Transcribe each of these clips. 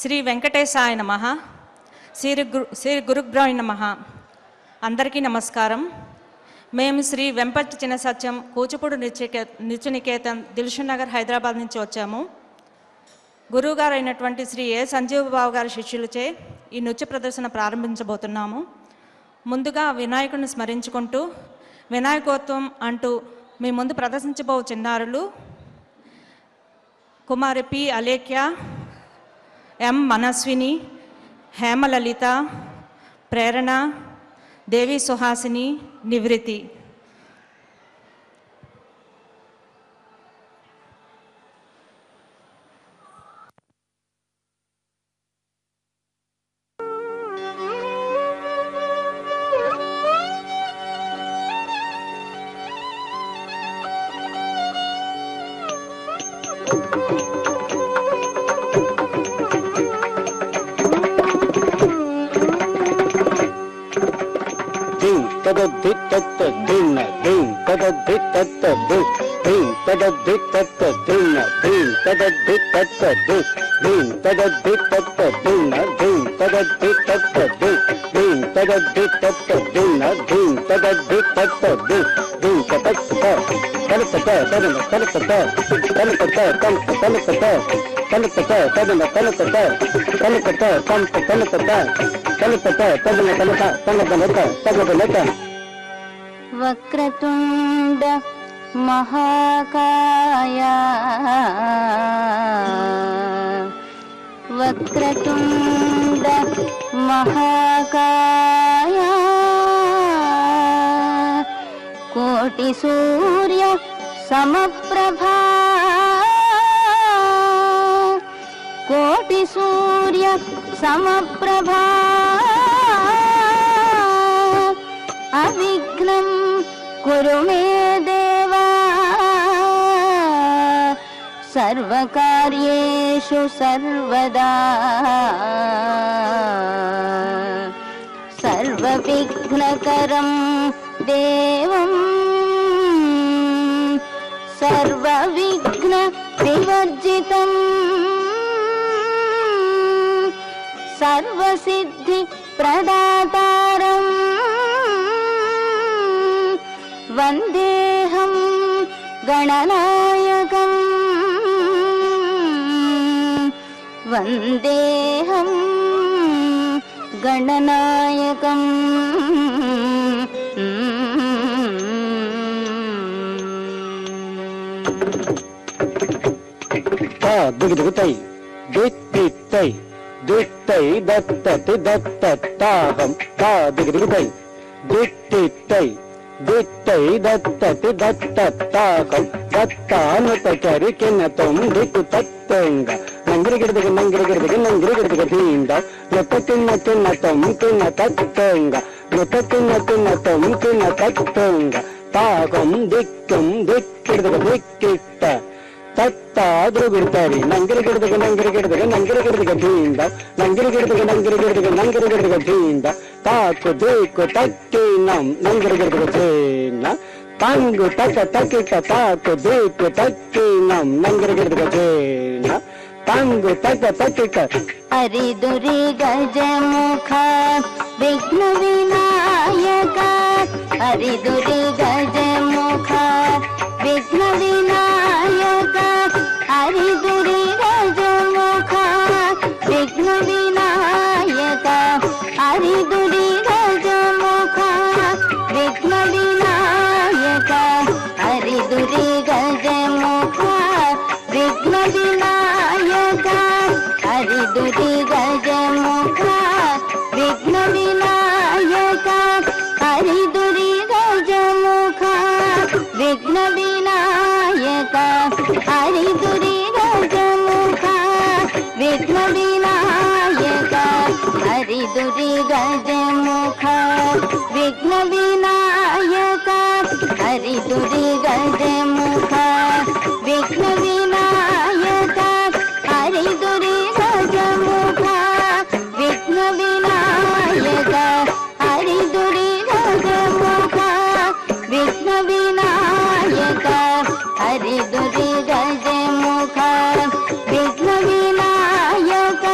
శ్రీ వెంకటేశాయ నమః. శ్రీ గురుభ్యోయ్ నమః. అందరికీ నమస్కారం. మేము శ్రీ వెంపటి చిన్న సత్యం కూచిపూడి నృత్యనికేతన్ దిల్షుక్ నగర్ హైదరాబాద్ నుంచి వచ్చాము. గురువుగారు అయినటువంటి శ్రీ ఏ సంజీవబాబు గారి శిష్యులచే ఈ నృత్య ప్రదర్శన ప్రారంభించబోతున్నాము. ముందుగా వినాయకుడిని స్మరించుకుంటూ వినాయకోత్వం అంటూ మీ ముందు ప్రదర్శించబో చిన్నారులు కుమారి పి అలేఖ్య, ఎం మనస్విని, హేమలలిత, ప్రేరణ, దేవి సుహాసిని, నివృత్తి. వక్రతుండ మహాకాయ వక్రతుండ మహాకాయ కోటి సూర్య సమప్రభా కోటి సూర్య సమప్రభా అవిఘ్నం కురు మే దేవా సర్వకార్యేషు సర్వదా సర్వవిఘ్నకరం దేవం సర్వవిఘ్న వివర్జితం సర్వసిద్ధి ప్రదాతారం వందేహం గణనాయకం వందేహం గణనాయకం. దిగుతై దిత్తై దిత్తై దత్తతి దత్తతాహం దిగుతై దిత్తై దిత్తై దత్తతి దత్తతాహం దత్తానుతరి కిన్నతం దిక్కు తత్తంగ నంగిరిగిడిదిగి నంగిరిగిడిదిగి నంగిరిగిడిదిగి దీంద నొత్త తిన్న తిన్నతం తిన్న తత్తంగ నొత్త తిన్న తిన్నతం తిన్న తత్తంగ తాహం దిక్కం దిక్కిడిదిగ దిక్కిట్ట తత్తాదురుగిడతారి నంగిరిగిడిదిగ నంగిరిగిడిదిగ నంగిరిగిడిదిగ దీంద నంగిరిగిడిదిగ నంగిరిగిడిదిగ నంగిరిగిడిదిగ దీంద తాకు దీకు తక్కినం నంగిరిగిడిదిగ చేన తంగు తక తకిట తాకు దీకు తక్కినం నంగిరిగిడిదిగ చేన తంగు తక తకిట. హరిదురి గజముఖ విఘ్న వినాయక హరిదురి గజముఖ విఘ్న వినాయక హరిదురి గజముఖ విఘ్న వినాయక హరిదురి గజముఖ విఘ్న వినాయక హరిదురి గజముఖ విఘ్న వినాయక హరిదురి గజముఖ విఘ్న వినాయక హరిదురి గజముఖ విఘ్న వినాయక హరిదురి గజముఖ విఘ్న వినాయక హరిదురి గజముఖ విఘ్న వినాయక హరిదురి గజముఖ విఘ్న వినాయక హరిదురి గజముఖ విఘ్న వినాయక హరిదురి గజముఖ విఘ్న వినాయక హరిదురి గజముఖ విఘ్న వినాయక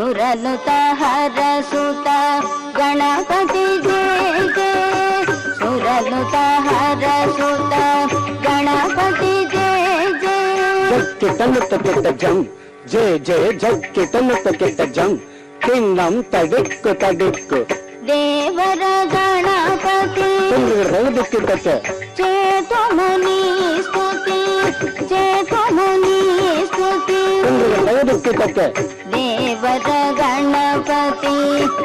सुरनुत हरसुत गणपति जय जय सुरनुत हरसुत गणपति जय जय जक्किटनुत किटजं जय जय जक्किटनुत किटजं किन्नं तडिक्कु तडिक्कु देवर गणपति चेतुमुनि स्तुति चेतुमुनि स्तुति देवर गणपति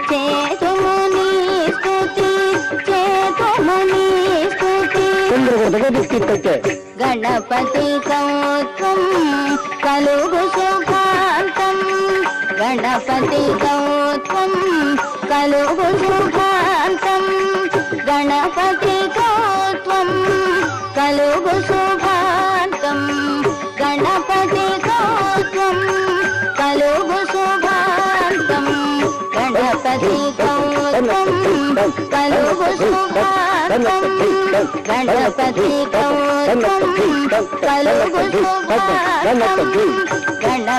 चेतुमुनि स्तुति चेतुमुनि स्तुति गणपति कौत्वं कलुगु शुभान्तं गणपति कौत्वं कलुगु शुभान्तं गणपति कौत्वं कलुगु शुभान्तं गणपति कौत्वं कलुगु शुभान्तं गणपति कौत्वं कलुगु शुभान्तं गणपति कौत्वं कलुगु शुभान्तं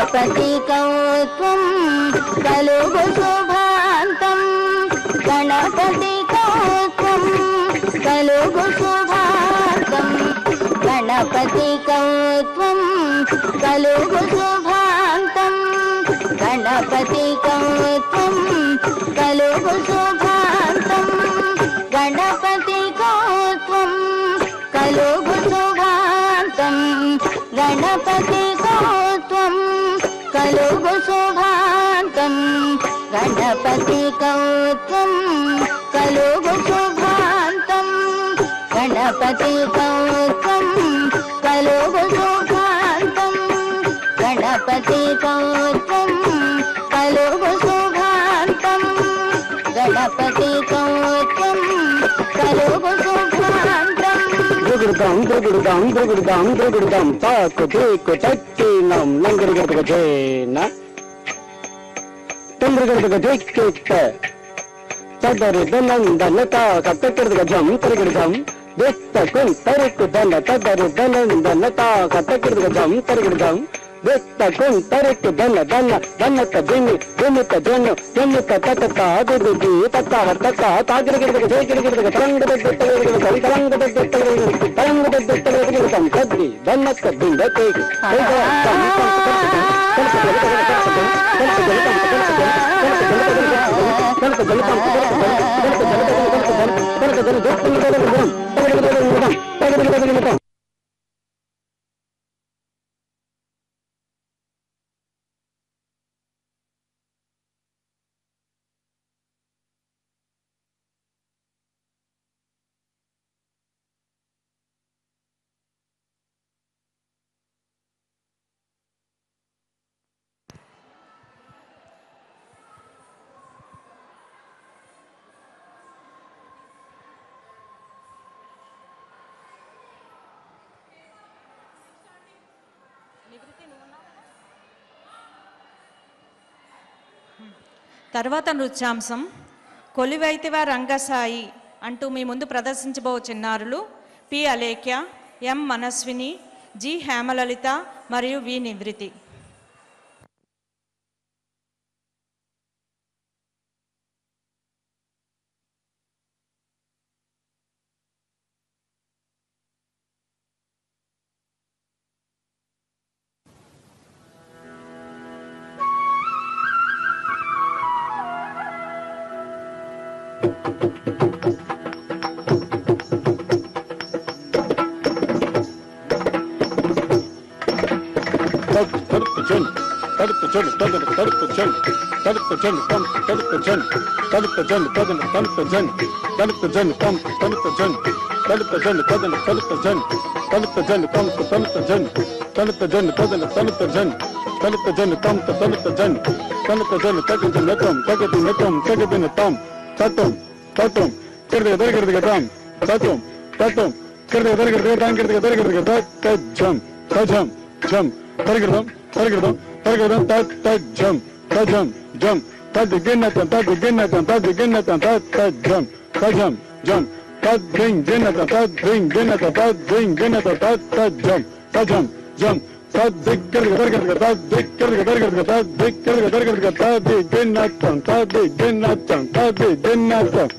गणपति कौत्वं कलुगु शुभान्तं गणपति कौत्वं कलुगु शुभान्तं गणपति कौत्वं कलुगु शुभान्तं गणपति कौत्वं कलुगु शुभान्तं गणपति कौत्वं कलुगु शुभान्तं गणपति कौत्वं कलुगु शुभान्तं गणपति कौत्वं कलुगु शुभान्तं गणपति कौत्वं कलुगु शुभान्तं गणपति कौत्वं कलुगु शुभान्तं गणपति कौत्वं कलुगु शुभान्तं द्रुगुडुदां ताकु देकु तक्कीनं नंगरिगडगजेन तंद्रगडगजेक्केत्त तदरिदनंदनता कत्तकिरगजं तरिगडजं देत्तकुं तरिकुदन तदरिदनंदनता कत्तकिरगजं तरिगडजं देत्तकुं तरिकुदन दन दनत दिनि दिनित जनु दिनित ततत आदिदि तता तता तागिरगिरगजे गिरगिरगज तरंगदत्तगिरगज तरंगदत्तगिरगज तद्दि दनत दिन्दते తర్వాత నృత్యాంశం కొలివైతివ రంగసాయి అంటూ మీ ముందు ప్రదర్శించబో చిన్నారులు పి అలేఖ్య, ఎం మనస్విని, జి హేమలలిత మరియు వి నివృతి.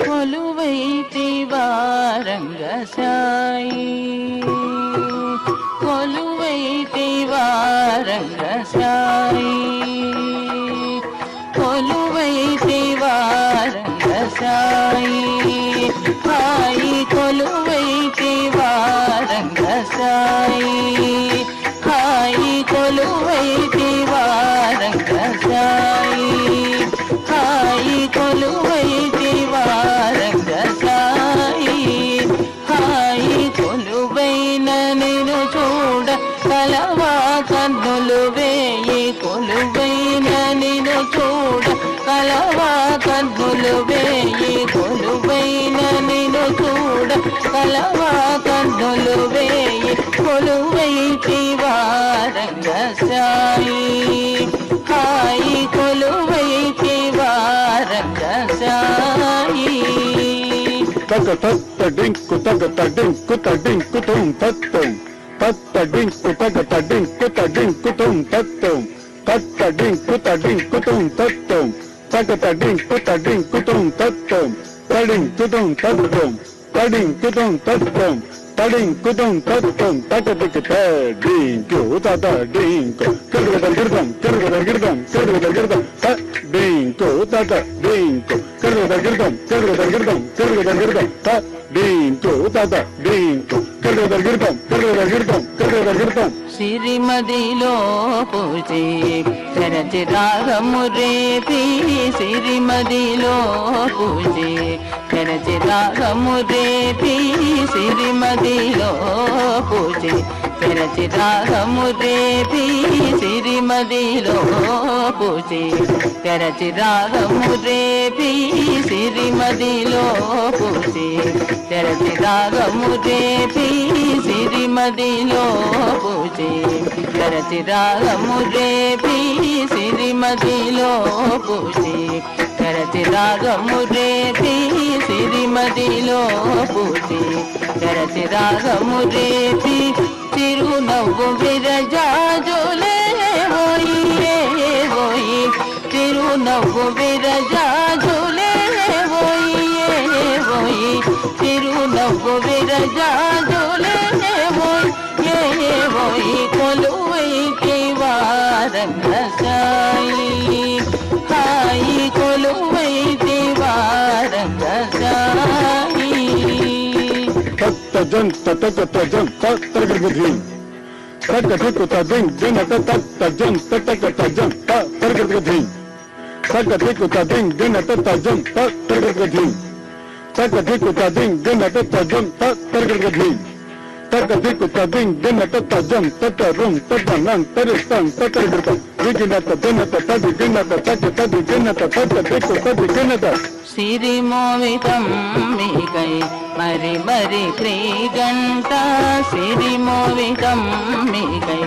కొలువైతివా రంగశాయి కొలువైతివా రంగశాయి కొలువైతివా రంగశాయి హాయి కొలువైతివా రంగశాయి హాయి కొలువైతివా రంగశాయి హాయి కొలువైతివా రంగశాయి హాయి కొలువైన నిన్ను చూడ కలవా కన్నులు వేయి కొలువైన నిన్ను చూడ కలవా కన్నులు వేయి కొలువైన నిన్ను చూడ కలవా కన్నులు వేయి కొలువైతివా రంగశాయి హాయి కొలువైతివా రంగశాయి తగ తత్త డింకు తగ తడింకు తడింకు తుం తత్తం తత్త డింకు తగ తడింకు తడింకు తుం తత్తం తత్త డింకు తడింకు తుం తత్తం తగ తడింకు తడింకు తుం తత్తం తడింకు తుం తత్తం తడింకు తుం తత్తం తడింకు తుం తత్తం తగదికి తడింకు తద డింకు కిర్గద గిర్దం కిర్గద గిర్దం కిర్గద గిర్దం తడింకు తద డింకు కిర్గద గిర్దం కిర్గద గిర్దం కిర్గద గిర్దం తడింకు తద డింకు కిర్గద గిర్దం కిర్గద గిర్దం కిర్గద గిర్దం సిరిమదిలో పూజే తెరచి రాగము రేపి సిరిమదిలో పూజే తెరచి రాగము రేపి సిరిమదిలో పూజే తెరచి రాగము రేపి సిరిమదిలో పూజే తెరచి రాగము రేపి సిరిమదిలో పూజే తెరచి రాగము రేపి సిరిమదిలో పూజే తెరచి రాగము రేపి సిరిమదిలో పూజే తెరచి రాగము రేపి సిరిమదిలో పూజే తెరచి రాగము రేపి చిరునవ్వు విరజాజులే ఓయి ఓయి చిరునవ్వు విరజాజులే ఓయి ఓయి చిరునవ్వు విరజాజులే ఓయి ఓయి కొలువైతివా రంగశాయి హాయి కొలువైతివా రంగశాయి తత్త జన్ తతక తజం తత్రగృధి తగదికు తదిం దినత తత్త జన్ తతక తజం తత్రగృధి తగదికు తదిం దినత తజం తత్రగృధి తగదికు తదిం దినత తజం తత్రగృధి తగదికు తదిం దినత తజం తతరుం తదనం తరిస్తం తత్రగృతం విగినత దినత తది గినత తది తది గినత తగదికు తది గినత సిరిమోవితం మీకై మరి మరి శ్రీగంట సిరిమోవితం మీకై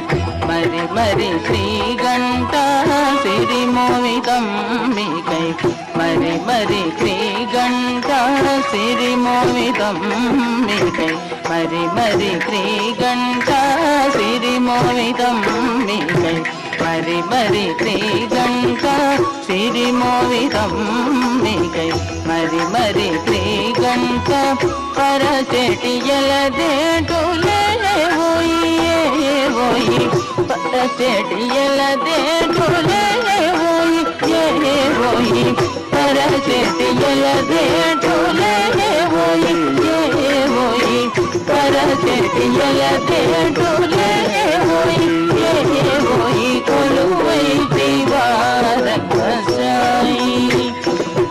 మరి మరి శ్రీగంట సిరిమోవితం మీకై మరి మరి శ్రీగంట సిరిమోవితం మీకై మరి మరి శ్రీగంట సిరిమోవితం మీకై మరి మరి శ్రీగంట సిరిమోవితం మీకై మరి మరి శ్రీగంట పరచెటి ఎలదేటులే ఓయి ఓయి పరచెటి ఎలదేటులే ఓయి ఓయి పరచెటి ఎలదేటులే ఓయి ఓయి పరచెటి ఎలదేటులే ఓయి ఓయి కొలువైతివా రంగశాయి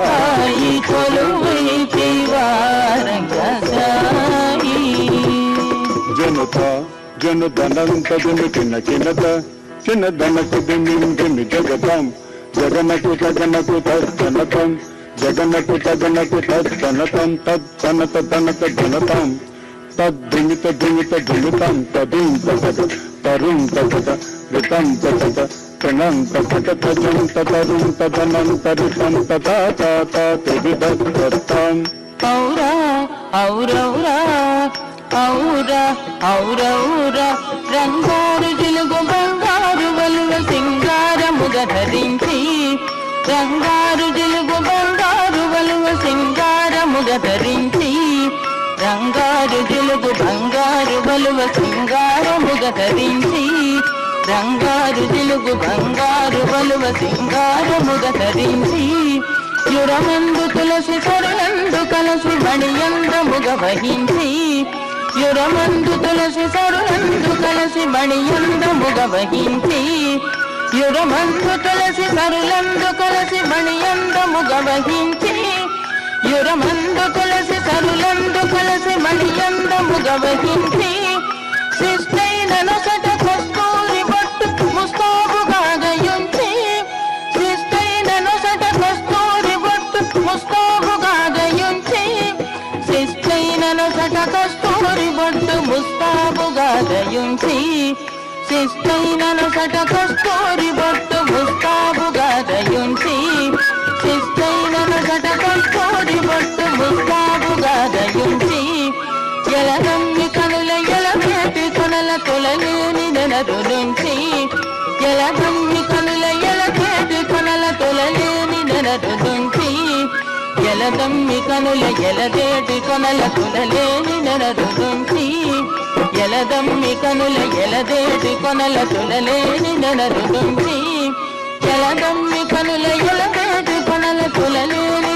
హాయి కొలువైతివా రంగశాయి జనత జనదనంత దిమికిన కినత చిన్నదనకు దిమి జగతం జగనకు తగనకు తనతం జగనకు తగనకు తనతం తనత తనత ధనతం తద్దిమిత దిమిత దిమితం తదిం తగత తరుం తగత రితం తగత ప్రణం తగత తజం తరుం తదనం తరితం తథా త్రివిధత్తం ఔరా ఔరౌరా ఔరా ఔరౌరా రంగారు జిలుగు ధరించి రంగారు జిలుగు బంగారు వలువ సింగారముగ ధరించి రంగారు జిలుగు బంగారు వలువ సింగారముగ ధరించి రంగారు జిలుగు బంగారు వలువ సింగారముగ ధరించి యురమందు తులసి సరులందు కలసి మణియంద్రముగ వహించి యురమందు తులసి సరులందు కలసి మణియంద్రముగ వహించి యురమందు తులసి సరులందు కలసి మణియంద్రముగ వహించి యురమందు తులసి సరులందు కలసి మణియంద్రముగ వహించి శిష్టైన నొసట కస్తూరి బొట్టు ముస్తాబుగా గయుంచి శిష్టైన నొసట కస్తూరి బొట్టు ముస్తాబుగా గయుంచి శిష్టైన నొసట కస్తూరి బొట్టు ముస్తాబుగా గయుంచి శిష్టైన నొసట కస్తూరి బొట్టు ముస్తాబుగా గయుంచి శిష్టైన నొసట కస్తూరి బొట్టు ముస్తాబుగా గయుంచి ఎలగమ్మి కనుల ఎలవేటి కొనల తొలలేని నెనరులుంచి ఎలగమ్మి కనుల ఎలవేటి కొనల తొలలేని నెనరులుంచి ఎలగమ్మి కనుల ఎలవేటి కొనల తొలలేని నెనరులుంచి ఎలగమ్మి కనుల ఎలవేటి కొనల తొలలేని నెనరులుంచి ఎలగమ్మి కనుల ఎలవేటి కొనల తొలలేని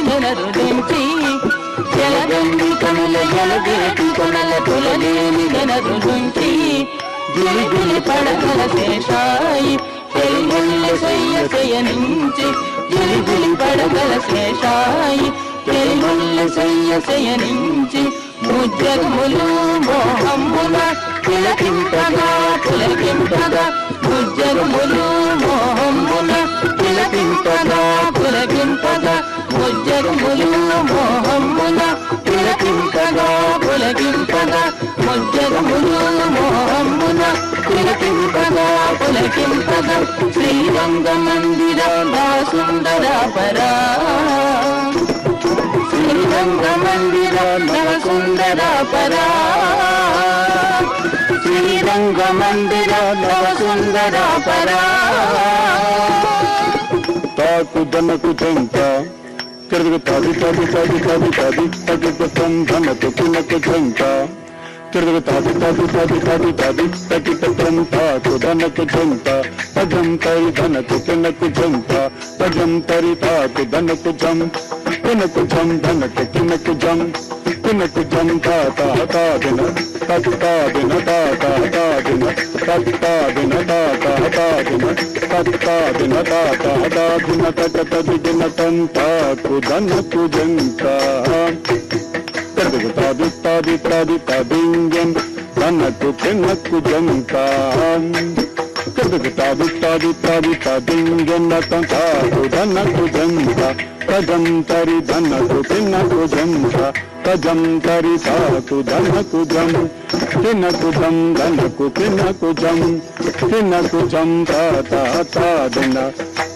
నెనరులుంచి ఎలగమ్మి కనుల ఎలవేటి కొనల తొలలేని నెనరులుంచి గిలిగిలి పడకల శేషాయి పెరిగొల్ల శయ్యశయనించి గిలిగిలి పడకల శేషాయి పెరిగొల్ల శయ్యశయనించి ముజ్జగములు మోహమ్మున తిలకింపగా పులకింపగా ముజ్జగములు మోహమ్మున తిలకింపగా పులకింపగా ముజ్జగములు మోహమ్మున తిలకింపగా పులకింపగా ముజ్జగములు మోహమ్మున తిలకింపగా పులకింపగా శ్రీరంగ మందిర నా సుందర పరా శ్రీరంగ మందిర నవ సుందర పరా శ్రీరంగ మందిర నవ సుందర పరా తాకు దనకు చెంత తిరుగు తది తది తది తది తది తగ్గు ధనకు కిన్నకు చెంత తిరుగు తది తది తది తది తది తగ్గి తాకు దనకు చెంత తజం తరి ధనకు కిన్నకు చెంత తజం తరి తాకు దనకు జం కిన్నకు జం ధనకు కిన్నకు జం కిన్నకు జం తాత తాదిన తత్తాదిన తాత తాదిన తత్తాదిన తాత తాదిన తత్తాదిన తాత తాదిన తగ తదిగిన తంతాకు దనకు జంత తిరుగు తాది తాది తాది తదింగం దనకు కిన్నకు జంత తిరుగు తాది తాది తాది తదింగం తంతాకు దనకు జంత తజం తరి ధనకు కిన్నకు జంత తజం తరి తాకు ధనకు జం కిన్నకు జం ధనకు కిన్నకు జం కిన్నకు జం తాదిన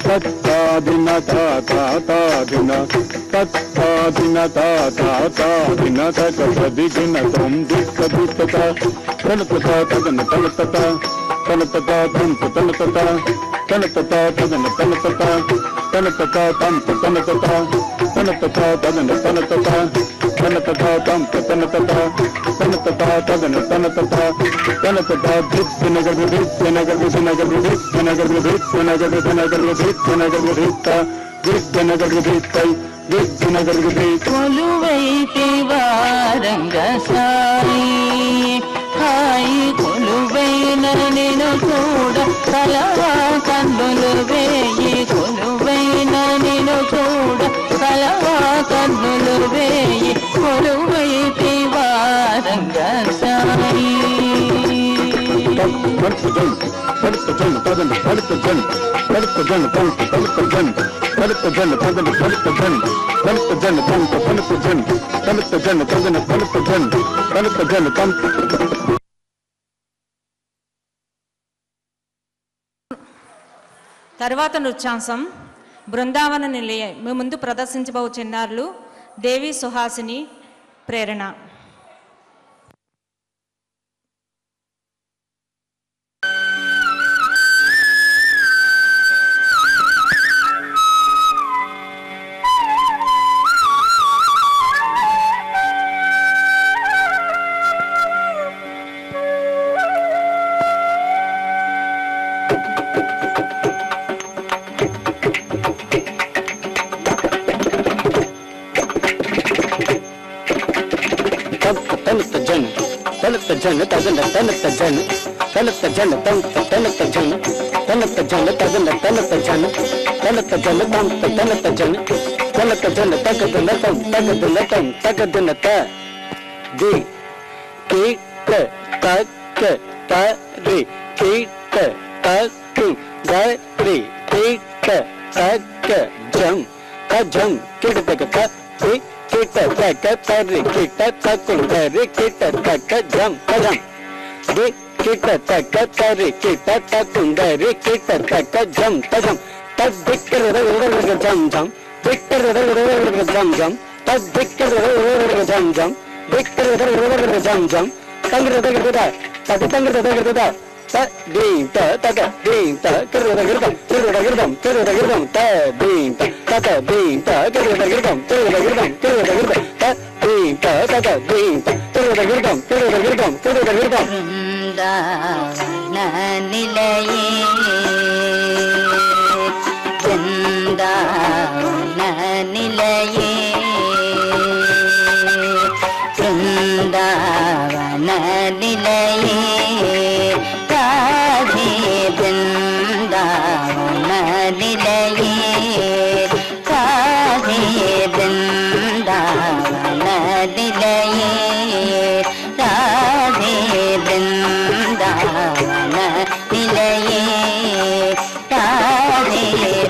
తత్తాదిన తాదిన తత్తాదిన తాదిన తగ దిగిన తం దిక్క దిక్కత తలతత తగన తలతత తలతత తంత తలతత తలతత తగన తలతత తలతత తంత తలతత తలతత తగన తలతత తలతత తంత తలతత తలతత తగన తలతత తలతత దిగ్గనగ దిగ్గనగ దిగ్గనగ దిగ్గనగ దిగ్గనగ దిగ్గనగ దిగ్గనగ దిగ్గనగ దిగ్గై దిగ్గనగ దిగ్గ కొలువైతి వారంగసాయి హాయి కొలువైన నేను చూడ కలవా కన్నులు వేయి కొలువైన నేను చూడ కలవా కన్నులు వేయి కొలువైతి వారంగసాయి తర్వాత నృత్యాంశం బృందావన నిలయ మీ ముందు ప్రదర్శించబోవు చిన్నారులు దేవి సుహాసిని ప్రేరణ. జన తగన తనత జన తనత జన తంత తనత జన తనత జన తగన తనత జన తనత జన తంత తనత జన తనత జన తగన తం తగన తం తగన త ది కి క త క త రి కి క త కు గ రి కి క త క జం క జం కిడ తగ త రి కిట తగ త రి కిట తకుంగ రి కిట తగ జం క జం ది కిట తగ త రి కిట తకుంగ రి కిట తగ జం త జం తద్ దిక్కర ర జం జం దిక్కర ర జం జం తద్ దిక్కర ర జం జం దిక్కర ర జం జం తంగర తగ తద తంగర తగ త దీం త తగ దీం త కరుద గిరదం కరుద గిరదం కరుద గిరదం త దీం త తగ దీం త కరుద గిరదం కరుద గిరదం కరుద గిరదం త దీం త తగ దీం త కరుద గిరదం కరుద గిరదం కరుద గిరదం బృందావన నిలయే బృందావన నిలయే బృందావన నిలయే రాధే బృందావన నిలయే రాధే బృందావన నిలయే రాధే బృందావన నిలయే రాధే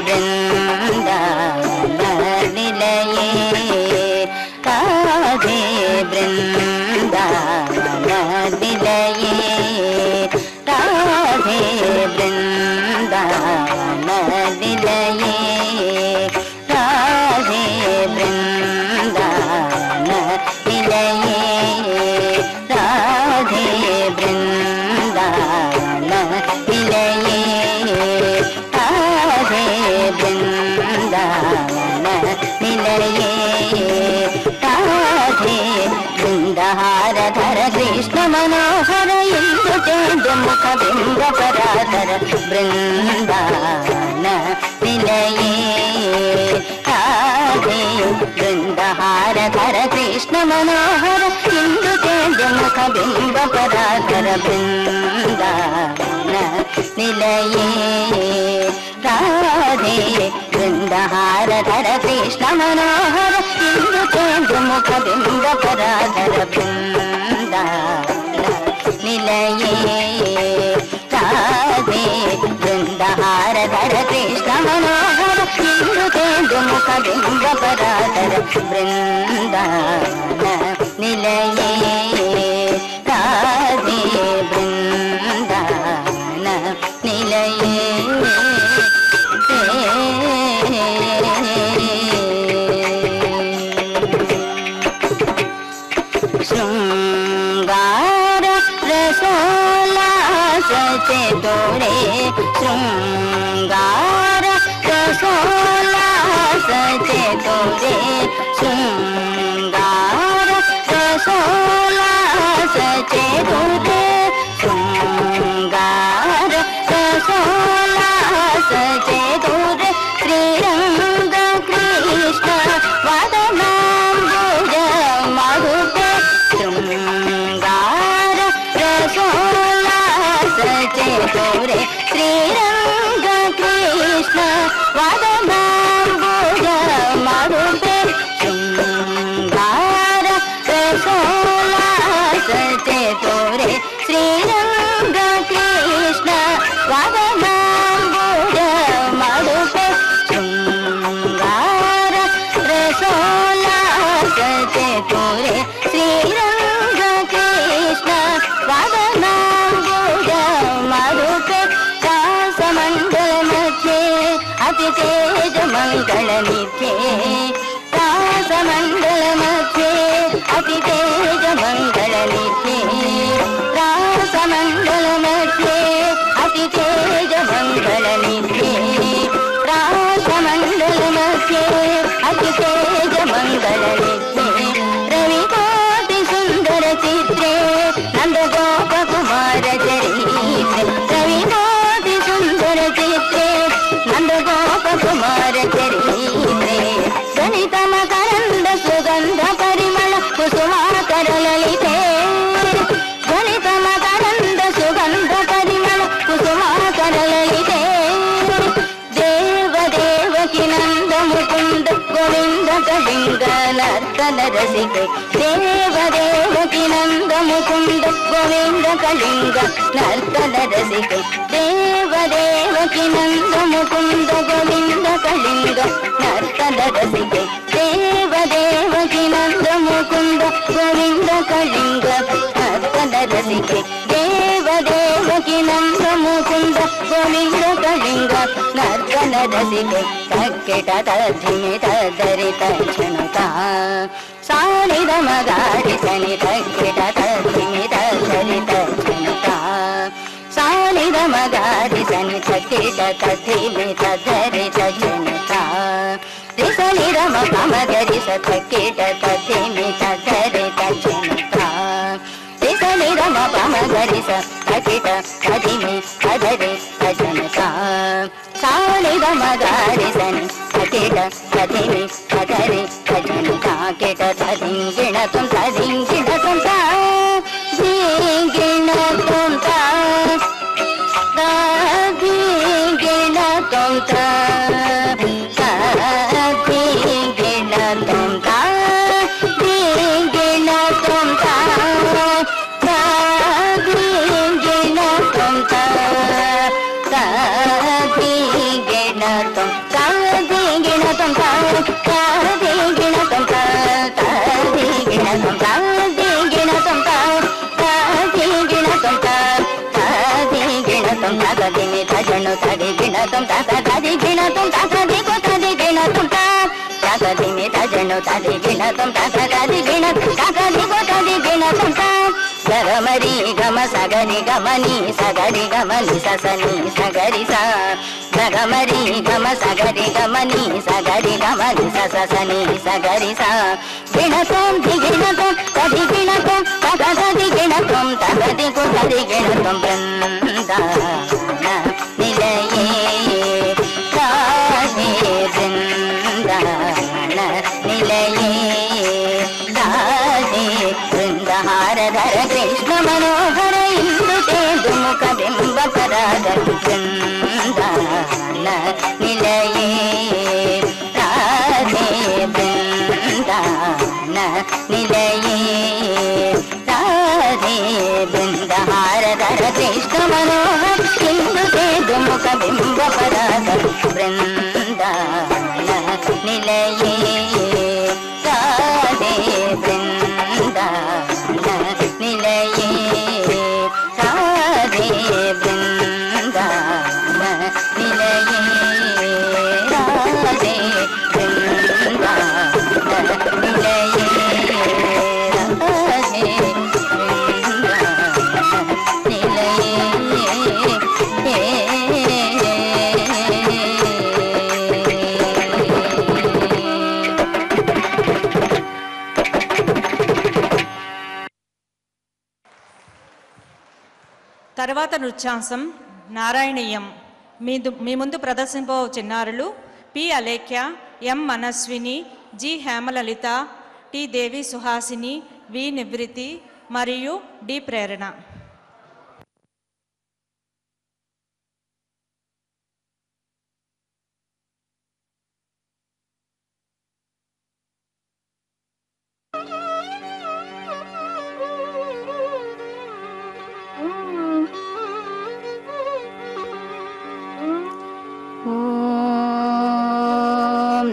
బృందావన నిలయే రాధే బృందావన నిలయే రాధే బృందావన నిలయే రాధే బృందావన నిలయే రాధే బృందావన నిలయే రాధే బృందావన నిలయే రాధే బృందహారధర కృష్ణ మనోహర ఇంద్రచేంద్ర ముఖ బింబ పరాధర బృందావన నిలయే రాధే బృందహారధర కృష్ణ మనోహర ఇంద్రచేంద్ర ముఖ బింబ పరాధర బృందావన నిలయే రాధే బృందహారధర కృష్ణ మనోహర ఇంద్రచేంద్ర ముఖ బింబ పరాధర బృందావన నిలయే రాధే బృందహారధర కృష్ణ మనోహర ఇంద్రచేంద్ర ముఖ బింబ పరాధర బృందావన నిలయే రాధే బృందావన నిలయే శృంగార రసోల్లాస చేతోరే శృంగార రసోల్లాస చేతోరే శృంగార రసోల్లాస చేతోరే శృంగార రసోల్లాస చేతోరే శ్రీరంగ కృష్ణ వదనాంబుజ మధుపే శృంగార రసోల్లాస చేతోరే శ్రీరంగ కృష్ణ వదనాంబుజ మధుపే శృంగార రసోల్లాస చేతోరే శ్రీరంగ కృష్ణ వదనాంబుజ మధుపే శృంగార రసోల్లాస చేతోరే శ్రీరంగ కృష్ణ వదనాంబుజ మధుపే రాసమండల మధ్యే అతి తేజ మంగళ నిత్యే రాసమండల మధ్యే అతి తేజ మంగళ నిత్యే రాసమండల మధ్యే అతి తేజ మంగళ నిత్యే రాసమండల మధ్యే అతి తేజ మంగళ నిత్యే రవికోటి సుందర చిత్రే నందగోప కుమార చరిత్రే రవికోటి సుందర చిత్రే నందగోప కుమార చరిత్రే గణిత మకరంద సుగంధ పరిమళ కుసుమాకర లలితే గణిత కళింగ నర్తన రసికే దేవదేవకి నంద ముకుంద గోవింద కళింగ నర్తన రసికే దేవదేవకి నంద ముకుంద గోవింద కళింగ నర్తన రసికే దేవదేవకి నంద ముకుంద గోవింద కళింగ నర్తన రసికే దేవదేవకి నంద ముకుంద గోవింద కళింగ నర్తన రసికే తక్కిట తద్ధిమి తద్దరి తక్షణత సానిద మగాడి సని తక్కిట తద్ధిమి తద్దరి తక్షణత సానిద మగాడి సని తక్కిట తద్ధిమి తద్దరి తక్షణత రిసని రమ పమగరి స తక్కిట తద్ధిమి తద్దరి తక్షణత రిసని రమ పమగరి స తక్కిట తద్ధిమి తద్దరి తక్షణత సానిద మగాడి సని తక్కిట తద్ధిమి తద్దరి తక్షణత కిట తదింగిణతం తదింగిణతం తదింగిణతం తదింగిణతం తదింగిణతం తదింగిణతం తదింగిణతం తదింగిణతం తదింగిణతం తదింగిణతం తదింగిణతం తదింగిణతం తదింగిణతం తదింగిణతం తదిమి తజను తదిగిణతం తదిగిణతం తదిగో తదిగిణతం తదిమి తజను తదిగిణతం తదిగిణతం తదిగో తదిగిణతం గమరి గమ సగరి గమని సగరి గమని ససని సగరి స గమరి గమ సగరి గమని సగరి గమని ససని సగరి స గిణతం దిగిణతం తదిగిణతం తదిగిణతం తదిగో తదిగిణతం బృందావన నిలయే రాధే బృందావన నిలయే రాధే బృందహారధర కృష్ణ మనోహర ఇందుతే దుముఖ బింబ పరాగ బృందావన నిలయే రాధే బృందావన నిలయే రాధే బృందహారధర కృష్ణ మనోహర ఇందుతే దుముఖ బింబ పరాగ బృందావన నిలయే రాధే బృందావన నిలయే రాధే బృందావన నిలయే రాధే బృందావన నిలయే రాధే తర్వాత నృత్యాంశం నారాయణీయం. మీ ముందు ప్రదర్శింపో చిన్నారులు పి అలేఖ్య, ఎం మనస్విని, జి హేమలలిత, టి దేవి సుహాసిని, వి నివృత్తి మరియు డి ప్రేరణ.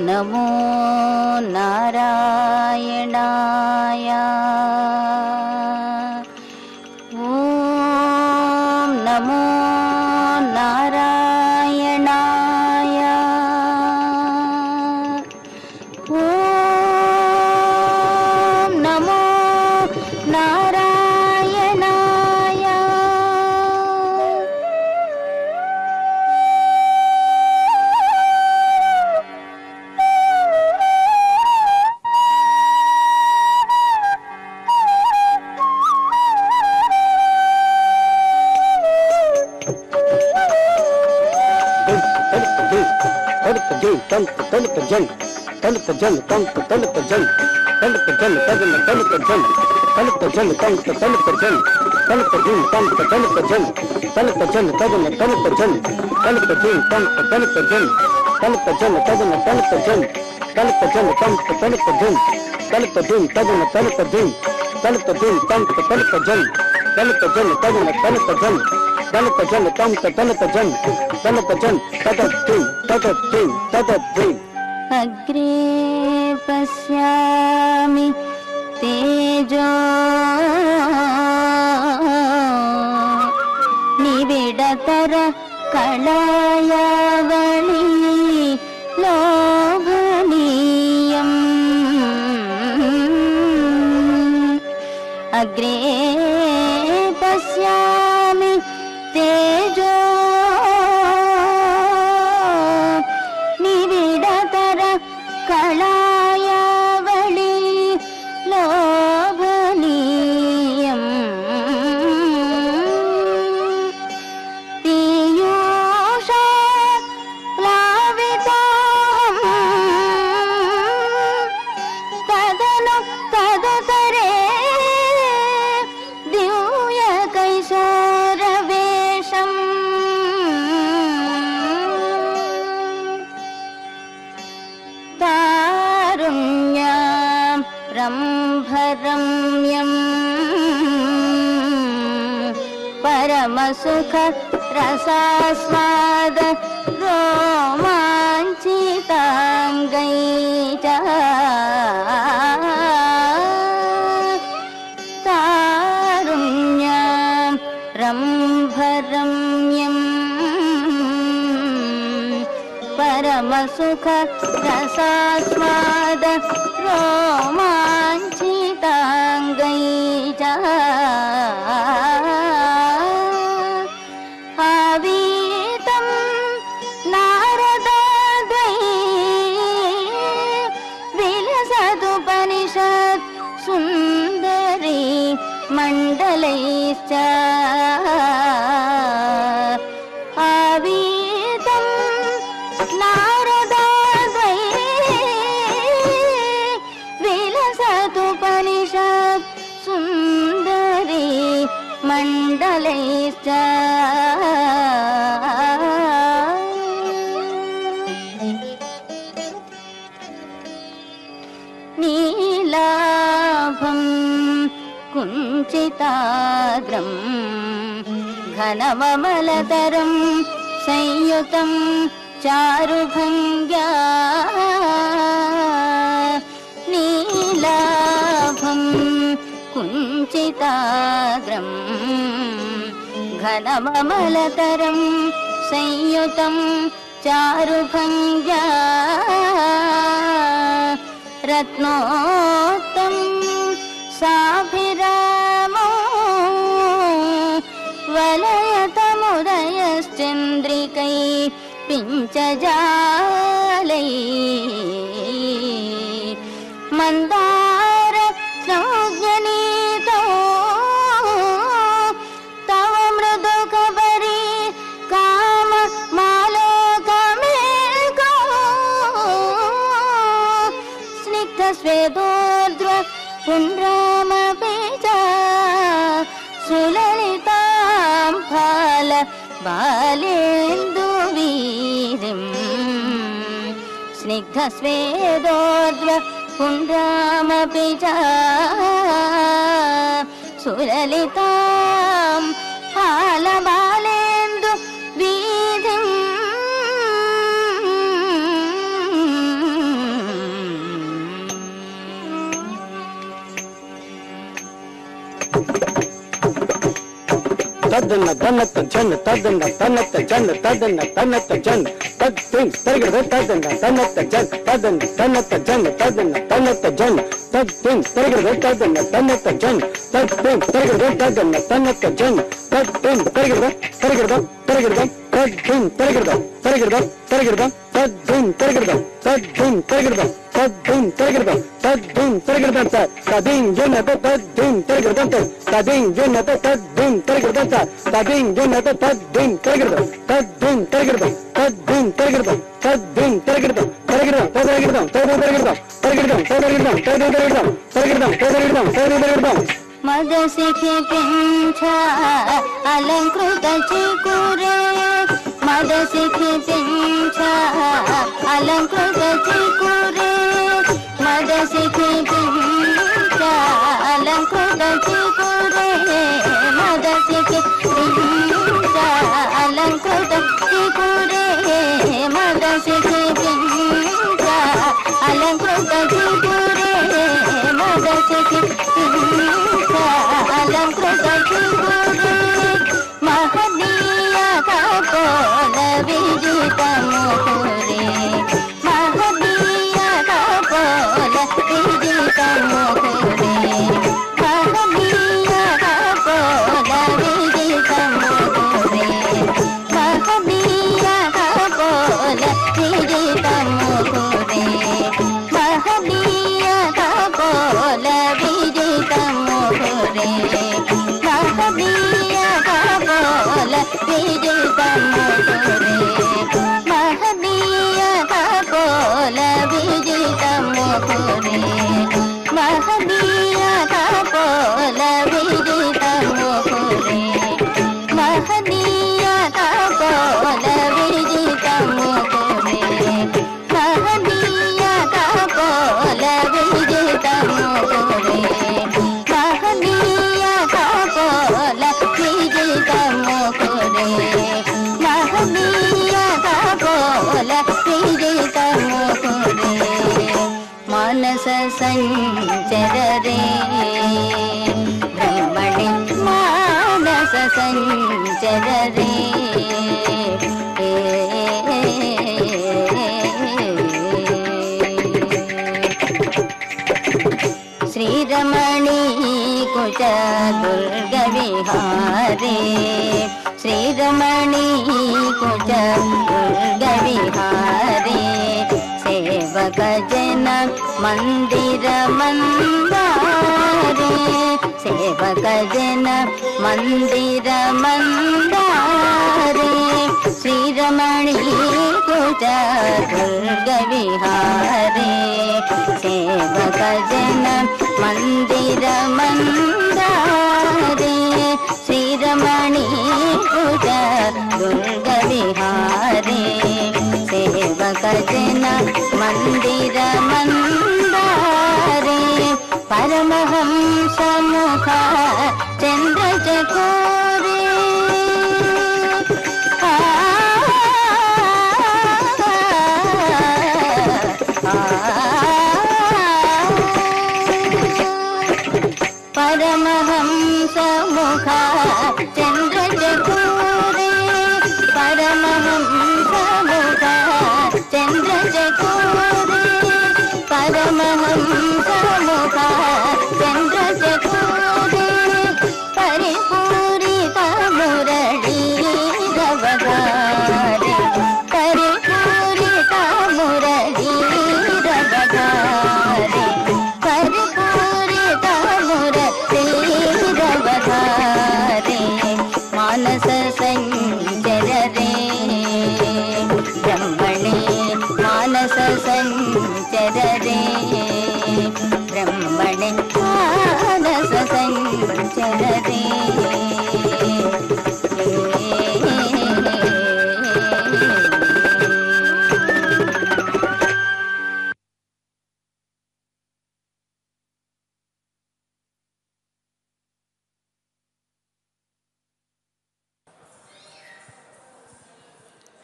నమో నారాయణాయ ఓం నమో నారాయణాయ ఓం నమో నారాయణాయ తలత జన్ తదన తలత జన్ తలత జన్ తంత తలత జన్ తలత దిన్ తదన తలత దిన్ తలత దిన్ తంత తలత జన్ తలత జన్ తదన తలత జన్ తలత జన్ తంత తలత జన్ తలత జన్ తద దిన్ అగ్రే పశ్యామి తేజో నివిడతర కళాయావళి లోభనీయం అగ్రే పశ్యామి తేజో నివిడతర కళాయావళి లోభనీయం పీయూషా ప్లావితాహం తదను తదుతరే దివ్య కైశోరవేషం తారుణ్యం రంభరమ్యం పరమసుఖ రసాస్వాద రోమాంచితాంగై చ తారుణ్యం రంభరమ్యం పరమసుఖ రసాస్వాద రోమాంచితాంగై చ ఆవీతం నారదాద్వై విలసదుపనిషత్ సుందరీ మండలైశ్చ ఆవీతం నారదాద్వై విలసదుపనిషత్ సుందరీ మండలైశ్చ నీలాభం కుంచితాగ్రం ఘనమమలతరం సంయుతం చారుభంగ్యా నీలాభం కుంచితాగ్రం ఘనమమలతరం సంయుతం చారుభంగ్యా రత్నోత్తం సాభిరామో వలయతముదయశ్చంద్రికై పించజాలై మందార సంజ్ఞనీతో తవ మృదు కబరి కామ మాలోకమేకో స్నిగ్ధ స్వేదోర్ధ్వ పుండ్రామపి చ సులలితాం ఫాల బాలేందు వీరిం స్నిగ్ధ స్వేదోర్ధ్వ పుండ్రామపి చ సులలితాం ఫాల బాలేందు వీరిం తదన తనత జన్ తదన తనత జన్ తదన తనత జన్ తద్దిన్ తరగడ తదన తనత జన్ తదన తనత జన్ తదన తనత జన్ తద్దిన్ తరగడ తదన తనత జన్ తద్దిన్ తరగడ తదన తనత జన్ తద్దిన్ తరగడ తరగడ తరగడ తద్దిన్ తరగడ తరగడ తరగడ తద్దిన్ తరగడ తద్దిన్ తరగడ తద్దిన్ తరగడ తద్దిన్ తరగడ తదిన్ జనత తద్దిన్ తరగడ తదిన్ జనత తద్దిన్ తరగడ తదిన్ జనత తద్దిన్ తరగడ తద్దిన్ తరగడ తద్దిన్ తరగడ తద్దిన్ తరగడ తరగడ తరగడ తరగడ తరగడ తరగడ తరగడ తరగడ తరగడ మదసిఖి పింఛ అలంకృత చికురే మదసిఖితించ అలంకృత చికురే మదసిఖితించ అలంకృత చికురే మదసిఖితించ అలంకృత చికురే మదసిఖితించ అలంకృత చికురే మదసిఖితించ అలంకృత చికురే మహనీయ కపోల విజిత ముకురే మహనీయ కపోల విజిత ముకురే మహనీయ కపోల విజిత ముకురే మహనీయ కపోల విజిత ముకురే మహనీయ కపోల విజిత ముకురే మహనీయ కపోల విజిత ముకురే మహనీయ కపోల విజిత ముకురే మహనీయ కపోల విజిత ముకురే మహనీయ కపోల విజిత ముకురే మహనీయ కపోల విజిత ముకురే మహనీయ కపోల విజిత ముకురే మహనీయ కపోల విజిత ముకురే మానస సంచరరే బ్రహ్మణి మానస సంచరరే శ్రీరమణి కుచ దుర్గ విహారే శ్రీరమణి కుచ దుర్గ విహారే సేవక జన మందిర మందారే సేవక జన మందిర మందారే శ్రీరమణి కుచ దుర్గ విహారే సేవక జన మందిర మందారే శ్రీరమణి కుచ దుర్గ విహారే సేవక జన మందిర మందారే పరమహంస ముఖ చంద్ర చకోరే పరమహంస ముఖ చంద్ర చకోరే పరమహంస ముఖ చంద్ర చకోరే పరమహంస ముఖ చంద్ర చకోరే పరిపూరిత మురళీ రవగారే పరిపూరిత మురళీ రవగారే పరిపూరిత మురళీ రవగారే మానస సంచరరే బ్రహ్మణి మానస సంచరరే బ్రహ్మణి మానస సంచరరే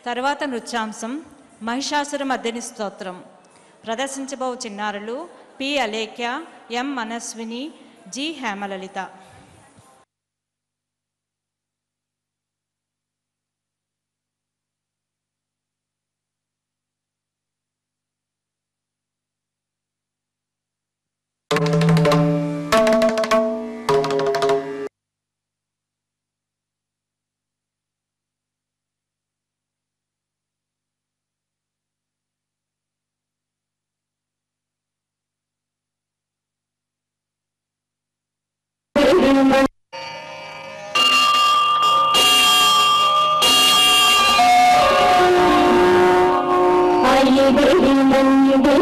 తరువాత నృత్యాంశం మహిషాసుర మర్దిని స్తోత్రం. ప్రదర్శించబో చిన్నారులు పి అలేఖ్య, ఎం మనస్విని, జి హేమలలిత.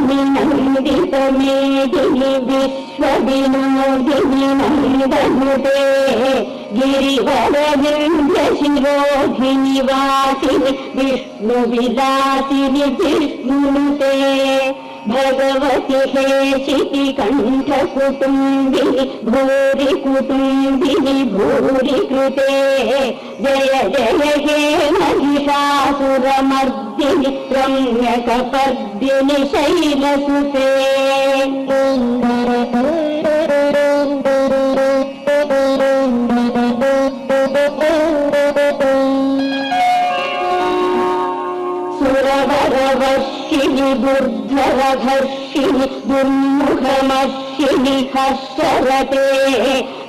నందిత మేదిని విశ్వ వినోదిని నందనుతే గిరివర వింధ్య శిరోధిని వాసిని విష్ణు విలాసిని విష్ణునుతే భగవతి హేషితి కంఠ కుటుంబిని భూరి కుటుంబిని భూరి కృతే జయ జయ హే మహిషాసురమర్దిని రమ్యకపర్దిని శైలసుతే సురవరవర్షిణి దుర్ధరఘర్షిణి దుర్ముఖమర్షిణి హర్షరతే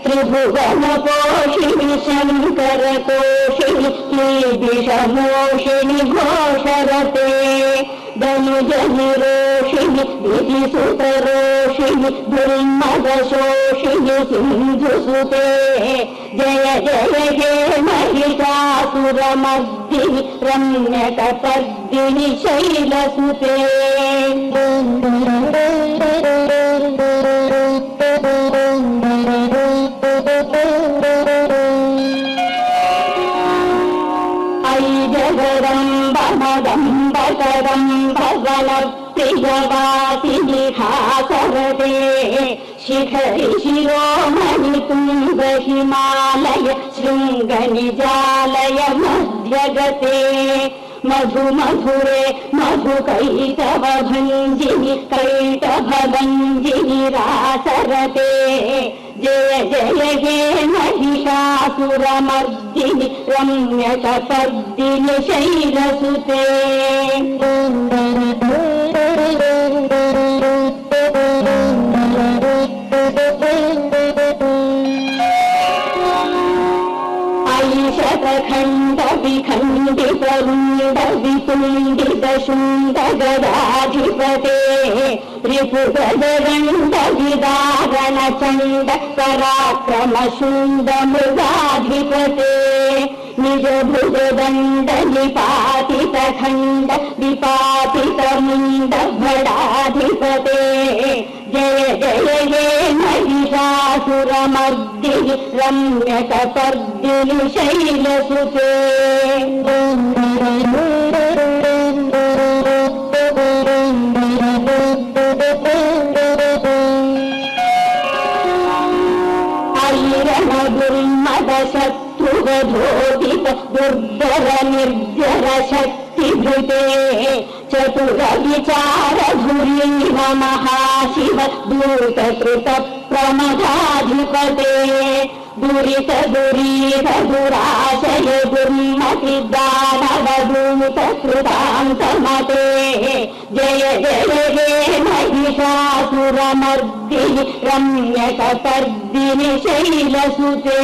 త్రిభువన పోషిణి శంకర కోషిణి క్లీదిషమోషిణి ఘోషరతే ధనుజని రోషిణి దితిసుతరోషిణి దుర్మదశోషిణి సింధుసుతే జయ జయ హే మహిషాసురమర్దిని రమ్యకపర్దిని శైలసుతే జగదంబ మదంబ కదంబ వన ప్రియవాసిని హాసరతే శిఖరి శిరోమణి తుంగ హిమాలయ శృంగ నిజాలయ మధ్యగతే మధు మధురే మధు కైటవ భంజిని కైటభ భంజిని రాసరతే జయ జయ హే మహిషాసురమర్దిని రమ్యకపర్దిని శైలసుతే ఐషతఖండ విఖండిత రుండ వితుండిత శుండ గదాధిపతే రిపుగజగండ విదారణ చండ పరాక్రమ శుండ మృగాధిపతే నిజ భుజదండ నిపాతిత ఖండ విపాతిత ముండ భడాధిపతే జయ జయ హే మహిషాసురమర్దిని రమ్యకపర్దిని శైలసుతే ఐరణ దుర్మద శత్రుగధోదిత దుర్ధర నిర్జర శక్తిభృతే చతుర విచార ధురీవ మహాశివ దూత కృత ప్రమదాధిపతే దురిత దురీత దురాశయ దుర్మతి దానవ దూత కృతాంతమతే జయ జయ హే మహిషాసురమర్దిని రమ్యకపర్దిని శైలసుతే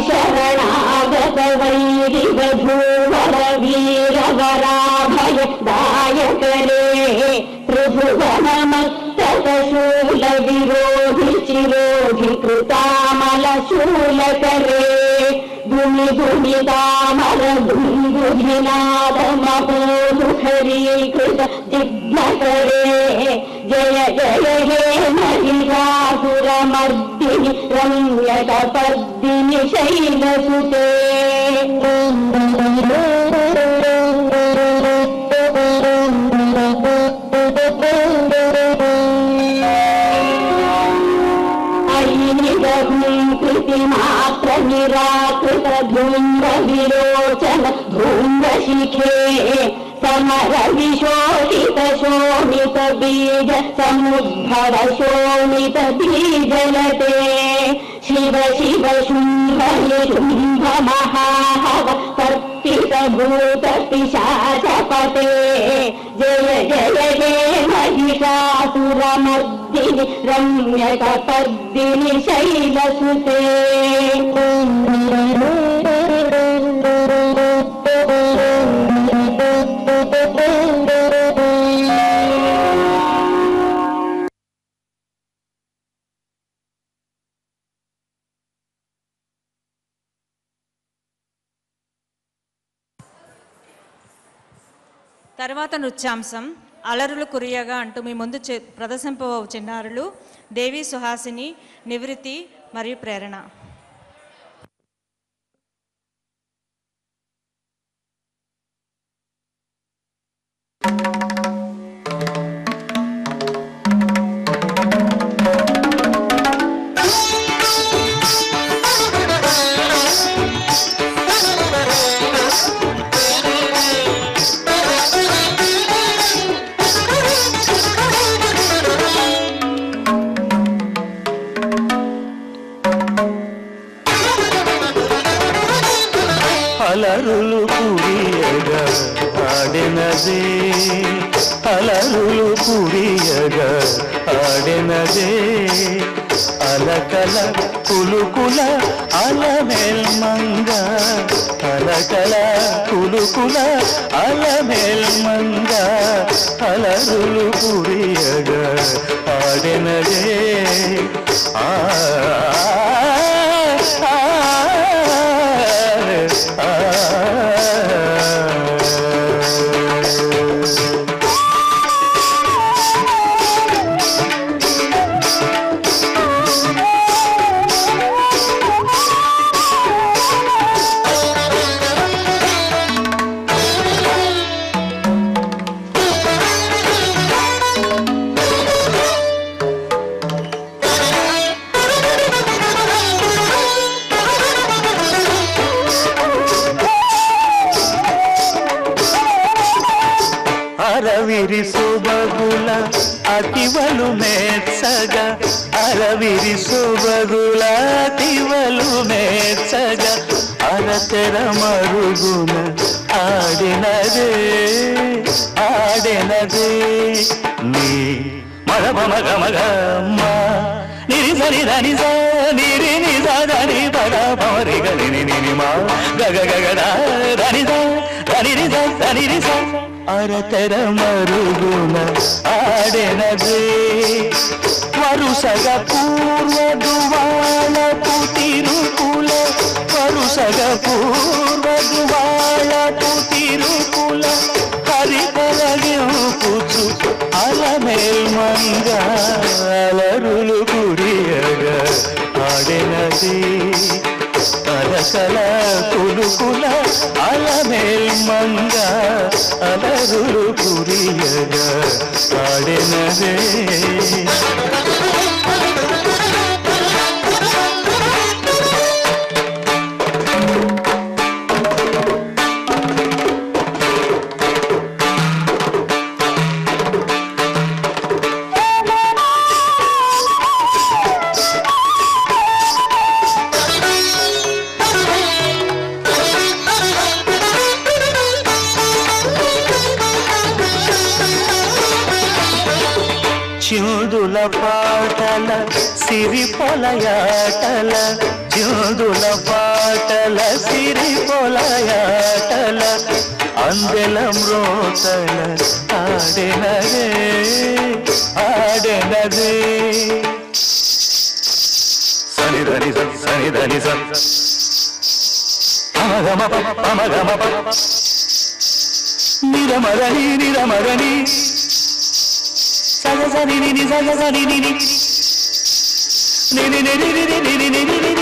శరణాగత వైరి వధూవర వీరవరాభయ దాయకరే త్రిభువన మస్తక శూల విరోధి చిరోధి కృతామల శూలకరే దుని దుని తామర దుందుభినాద మహోదుఖరీకృత జిఘ్నకరే జయ జయ హే మహిషాసురమర్దిని రమ్యకపర్దిని శైలసుతే కృతిమాత్ర నిరాకృత ధూమ్ర విరోచన ధూమ్ర శిఖే సమర విశోషిత శోణిత బీజ సముద్భవ శోణిత బీజలతే శివ శివ శుంభ నిశుంభ మహాహవ కర్పిత భూత పిశాచపతే జయ జయ హే మహిషాసురమర్దిని రమ్యకపర్దిని శైలసుతే తర్వాత నృత్యాంశం అలరులు కురియగా అంటూ మీ ముందు ప్రదర్శింపబోవు చిన్నారులు దేవి సుహాసిని, నివృత్తి మరియు ప్రేరణ. అలరులు కురియగా ఆడినదే, అలరులు కురియగా ఆడినదే, అలకల కులుకుల అలమేల్మంగ, అలకల కులుకుల అలమేల్మంగ, అలరులు కురియగా ఆడినదే. ఆ అరవిరి సొబగుల అతివలు మెచ్చగ, అరవిరి సొబగుల అతివలు మెచ్చగ, అరతెర మరుగున ఆడినదే, ఆడినదే. నీ మగ మగ మగ నిరి సరి ధని స నిరి నిజ ధని పద పరి గని ని మా గగ గగ ధని ధని రి ధని రి స, అరతెర మరుగున ఆడెనదే. వరుసగ పూర్వదువాళపు తిరుకుల, వరుసగ పూర్వదువాళపు తిరుకుల, హరికలగింపుచు అలమేల్మంగ, అలరులు కురియగా ఆడెనదే. అలకల కులుకుల అలమేల్మంగ, అలరులు కురియగా ఆడెనదే. చిందుల పాటల సిరి పొలయాటల, చిందుల పాటల సిరి పొలయాటల, అందెల మ్రోతల ఆడెనదే, ఆడెనదే. సనిధని సనిధని సమగమ పమగమ నిరమరణి నిరమరణి సగసని ని సగసని ని ని ని ని ని ని ని ని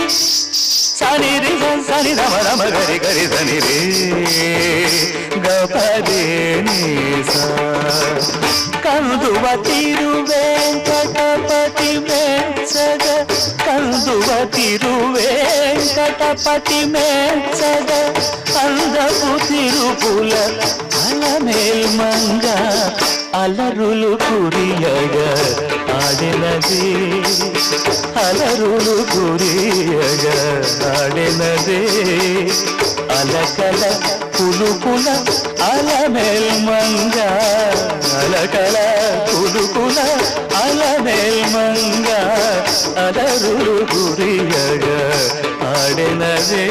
సని రి సని రమ రమ గరి గరి సని రే గపదే ని స. కందువ తిరువేంకటపతి మెచ్చగ, కందువ తిరువేంకటపతి మెచ్చగ, అందపు తిరుపుల అలమేల్మంగ, అలరులు కురియగా ఆడినదే, అలరులు కురియగా ఆడినదే. అలకల కులుకుల అలమేల్మంగ, అలకల కులుకుల అలమేల్మంగ, అలరులు కురియగా ఆడినదే.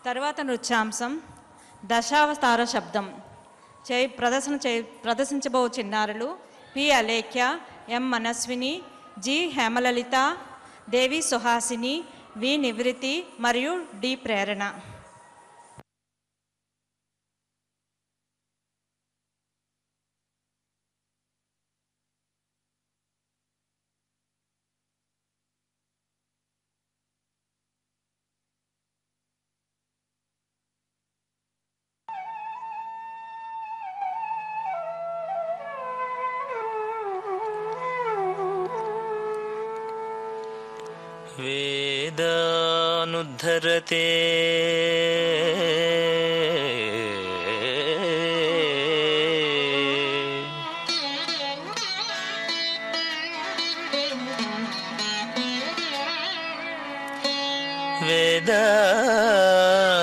తర్వాత నృత్యాంశం దశావతార శబ్దం ప్రదర్శించబో చిన్నారులు పి అలేఖ్య, ఎం మనస్విని, జి హేమలలిత, దేవి సుహాసిని, వి నివృత్తి మరియు డి ప్రేరణ. వేదానుద్ధరతే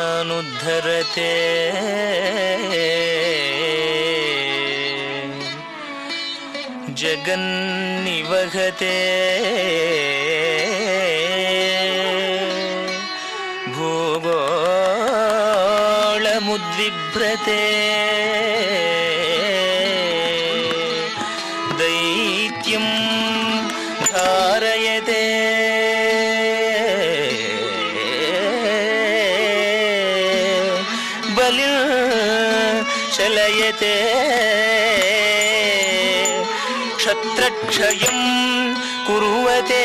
వేదానుద్ధరతే జగన్నివహతే భూగోళముద్విభ్రతే దైత్యం ధారయతే బలిం చలయతే క్షత్రక్షయం కురువతే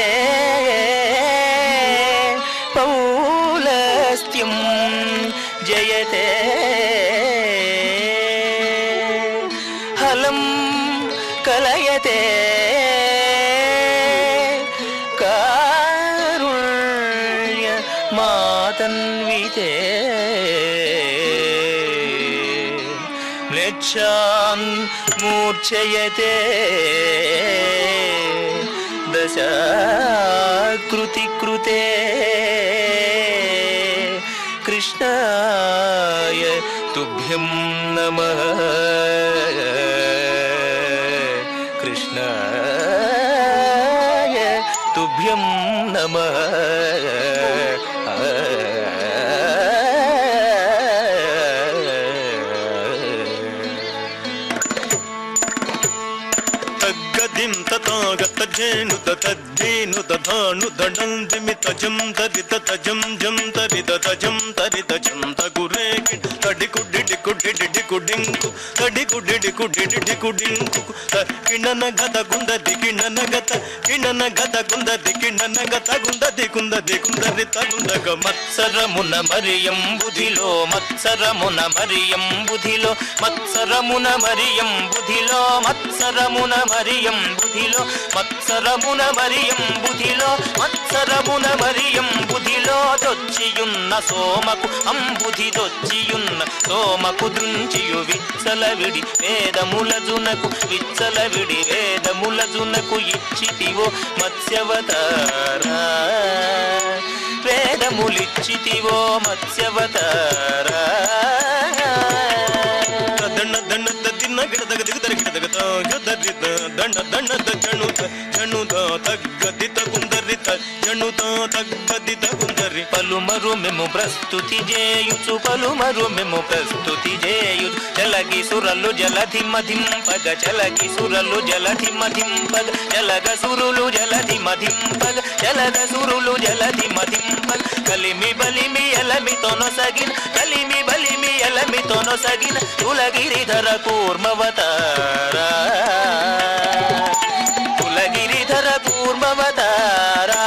పౌలస్త్యం జయతే హలం కలయతే కారుణ్య మాతన్వితే మ్లేచ్ఛాన్ మూర్ఛయతే దశాకృతి కృతే కృష్ణాయ తుభ్యం నమః కృష్ణాయ తుభ్యం నమః తథాగతజేను తద్ధేను తథాను దండందిమిత జం తరిత తజం జం తరిత తజం తరిత జం తగురే తడికుడిడికుడిడికుడింకు తడికుడిడికుడిడికుడింకు కిణన గత గుందది కిణన గత గుందది కిణన గత గుందది కుందది కుందరి తగుందగ మత్సరమున మరియం బుధిలో మత్సరమున మరియం బుధిలో మత్సరమున మరియం బుధిలో మత్సరమున మరియం బుధిలో మత్సరమున మరియం బుధిలో మత్సరమున మరియం బుధిలో దొచ్చియున్న సోమకు అంబుధి దొచ్చియున్న సోమకు దృంచియు విచ్చలవిడి వేదములజునకు విచ్చలవిడి వేదములజునకు ఇచ్చితివో మత్స్యవతారా వేదములిచ్చితివో మత్స్యవతారా దండ దండ దిన్న గిడదగ దిగుదర గిడదగ యుద్ధరిత దండ దండ జణుత జణుత తగ్గదిత గుందరిత జణుత తగ్గదిత గుందరి పలుమరు మేము ప్రస్తుతి చేయుచు పలుమరు మేము ప్రస్తుతి చేయుచు జలగి సురలు జలధి మధింపగ జలగి సురలు జలధి మధింపగ జలగ సురులు జలధి మధింపగ జలగ సురులు జలధి మధింపగ కలిమి బలిమి ఎలమి తొనసగిన కలిమి బలిమి ఎలమి తొనసగిన కులగిరిధర కూర్మవతారా కులగిరిధర కూర్మవతారా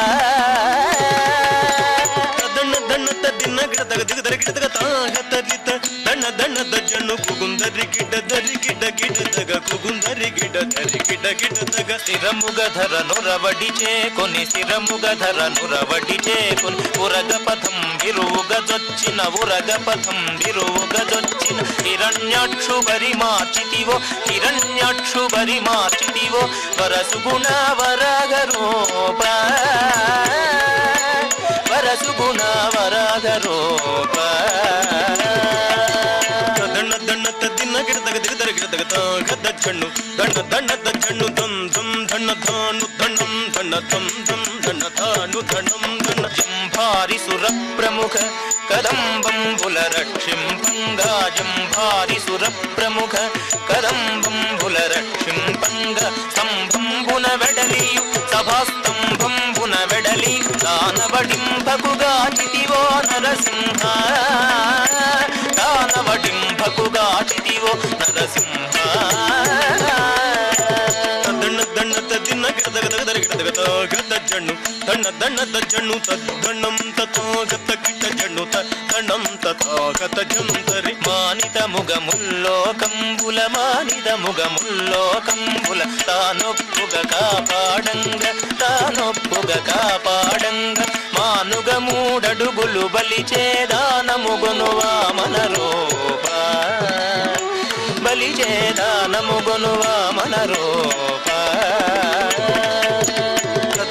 దండ దండ దిన్న గిడదగ దిగుదర గిడదగ తాగతరిత దండ దండ జణు కుగుందరి గిడదరి గిడ గిడదగ కుగుందరి గిడదరి గిడ గిడదగ స్థిరముగ ధర నురవడి చేకొని స్థిరముగ ధర నురవడి చేకొని ఉరగ పథం విరువుగ జొచ్చిన ఉరగ పథం విరువుగ జొచ్చిన హిరణ్యాక్షు బరి మార్చితివో హిరణ్యాక్షు బరి మార్చితివో వరసుగుణ వరాగ రూప వరసుగుణ వరాగ రూప దండ దండ దిన్న గిడదగ దిగుదర గిడదగ తాగద జణు దండ దండ జణు దం దం దండ ధా తాను ధనం ధన తం ధం ధన తాను ధనం ధన జంభారి సుర ప్రముఖ కదంబంబుల రక్షింపంగా జంభారి సుర ప్రముఖ కదంబంబుల రక్షింపంగ స్తంభంబున వెడలియు సభాస్తంభంబున వెడలి దానవడింపకుగా చితివో నరసింహ దానవడింపకుగా చితివో నరసింహ దండ దండ తదిన గిడదగ దగదర గిడదగ గద జన్ను దండ దండ దజన్ను తద్దన్నం తతో గత గిట జన్ను తన్నం తతో గత జంతరి మానిత ముగముల్లో కంబుల మానిత ముగముల్లో కంబుల తానొప్పుగ కాపాడంగ తానొప్పుగ కాపాడంగ మానుగ మూడడుగులు బలిచేదానముగొను వామన రూప బలిచేదానముగొను వామన రూప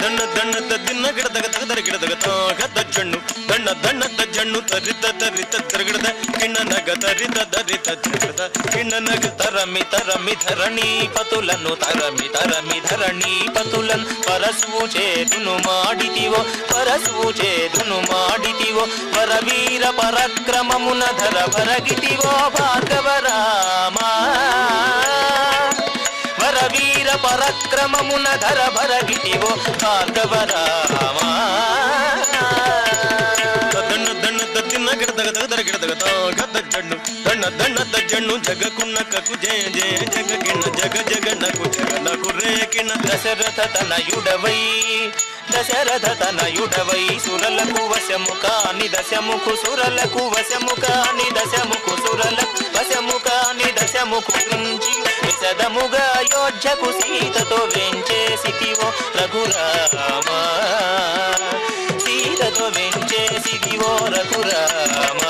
దండ దండ తదిన గిడదగ దగదర గిడదగ గద జన్ను దండ దండ దజన్ను తరిత తరిత తరగడ కిన్న నగ తరిత దరిత తరగడ కిన్న నగ తరమి తరమి ధరణీ పతులను తరమి తరమి ధరణీ పతులన్ పరసూచేదును మాడితివో పరసూచేదును మాడితివో వరవీర పరక్రమమున ధర భరగితివో భార్గవ రామా వరవీర పరక్రమమున ధర భరగితివో భార్గవ రామా దండ దండ తదిన గిడదగ దగదర గిడదగ గద జన్ను దండ దండ దజన్ను జగకున్న కకు జయ జయ జగ కిన్న జగ జగ నకు జగ నకు రే కిన్న దశరథ తనయుడవై దశరథ తనయుడవై సురలకు వశము కాని దశముకు సురలకు వశము కాని దశముకు సురలకు వశము కాని దశముకు నుంచి విశదముగా అయోధ్యకు సీతతో వెంచేసితివో రఘురామ సీతతో వెంచేసితివో రఘురామ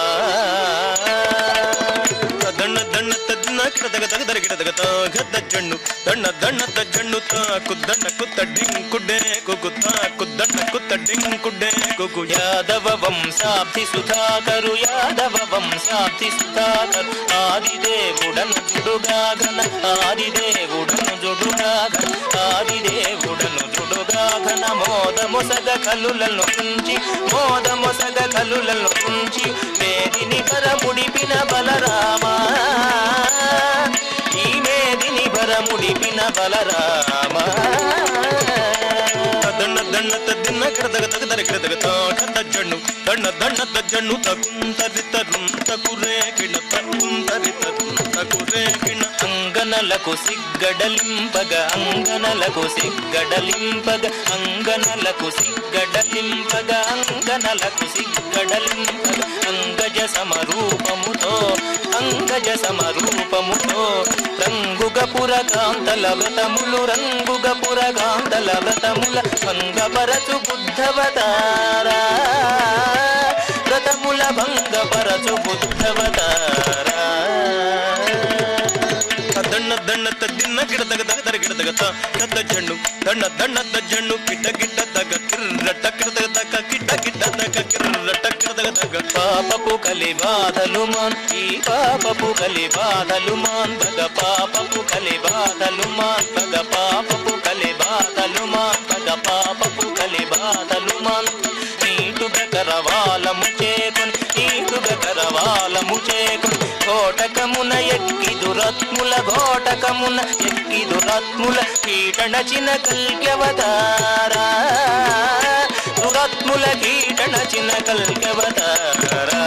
దండ దండ తదిన గిడదగ దగదర గిడదగ గద జన్ను దండ దండ దజన్ను తాకు దండ కుత్త డింకుడే కుకు తాకు దండ కుత్త డింకుడే కుకు యాదవ వంశాబ్ది సుధాకరు యాదవ వంశాబ్ది సుధాకరు ఆదిదేవుడను జుడుగాఘన ఆదిదేవుడను జుడుగాఘన ఆదిదేవుడను జుడుగాఘన మోదమొసగ కలులను ఉంచి మోదమొసగ కలులను ఉంచి వేదిని పరముడిపిన బలరామ ఈ మేదిని పరముడిపిన బలరామ దండ దండ తదిన గిడదగ దగదర గిడదగ గద జన్ను దండ దండ దజన్ను తకుంతరిత రుంతకురే కిణ తకుంతరిత రుంతకురే కిణ అంగనలకు సిగ్గడలింపగ అంగనలకు సిగ్గడలింపగ అంగనలకు సిగ్గడలింపగ అంగనలకు సిగ్గడలింపగ అంగజ సమరూపముతో అంగజ సమరూపముతో రంగుగపుర కాంతల వ్రతములు రంగుగపుర కాంతల వ్రతముల భంగపరచు బుద్ధవతారా వ్రతముల భంగపరచు బుద్ధవతారా దండ దండ తదిన గిడదగ దగదర గిడదగ గద జన్ను దండ దండ దజన్ను కిట గిట దగ కిర్రట కిడదగ దగ కిట గిట దగ కిర్రట కిడదగ దగ పాపపు కలి బాధలు మాన్ ఈ పాపపు కలి బాధలు మాన్ పగ పాపపు కలి బాధలు మాన్ పగ పాపపు కలి బాధలు మాన్ పగ పాపపు కలి బాధలు మాన్ నీటుగ కరవాలము చేకొని నీటుగ కరవాలము చేకొని ఘోటకమున ఎక్కి దురత్ముల ఘోటకమున ఎక్కి దురత్ముల కీటనచిన కల్క్యవతారా దురత్ముల కీటనచిన కల్క్యవతారా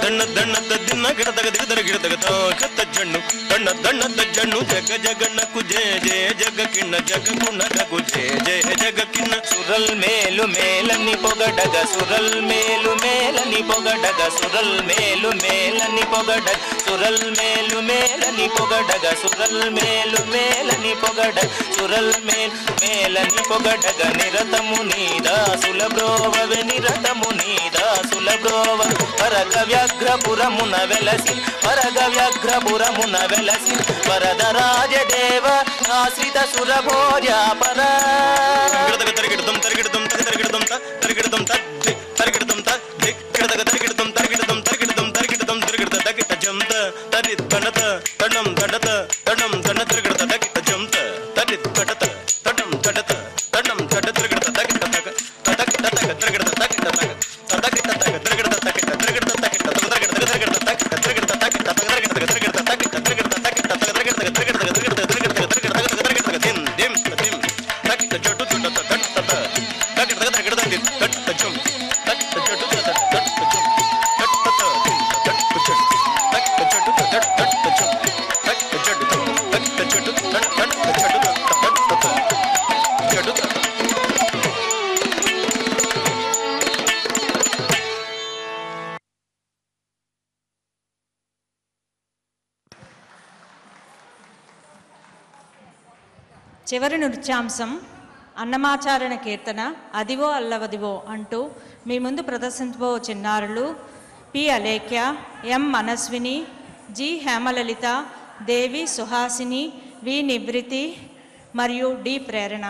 దండ దండ తదిన గిడదగ దిగదర గిడదగ గద జన్ను దండ దండ దజన్ను జగ జగ నకు జయ జయ జగ కిన్న జగ కున్న గకు జయ జయ జగ కిన్న సురల్ మేలు మేలని పొగడగ సురల్ మేలు మేలని పొగడగ సురల్ మేలు మేలని పొగడగ సురల్ మేలు మేలని పొగడగ సురల్ మేలు మేలని పొగడగ సురల్ మేలు మేలని పొగడగ నిరతము నీదాసుల బ్రోవవె నిరతము నీదాసుల బ్రోవ పరగ వ్యాఘ్రపురమున వెలసి పరగ వ్యాఘ్రపురమున వెలసి వరదరాజదేవ ఆశ్రిత సురభోజాపర గిడదగ తరిగిడదం తరిగిడదం తరిగిడదం తరిగిడదం తరిగిడదం గిడదగ తరిగిడదం తరిగిడదం తరిగిడదం తరిగిడదం తరిగిడద దగిట జంత తరి దండత దండం దండత దండం దండ తరిగిడద దగిట జంత చివరి నృత్యాంశం అన్నమాచారణ కీర్తన అదివో అల్లవదివో అంటూ మీ ముందు ప్రదర్శించబో చిన్నారులు పి అలేఖ్య, ఎం మనస్విని, జి హేమలలిత, దేవి సుహాసిని, వి నివృతి మరియు డి ప్రేరణ.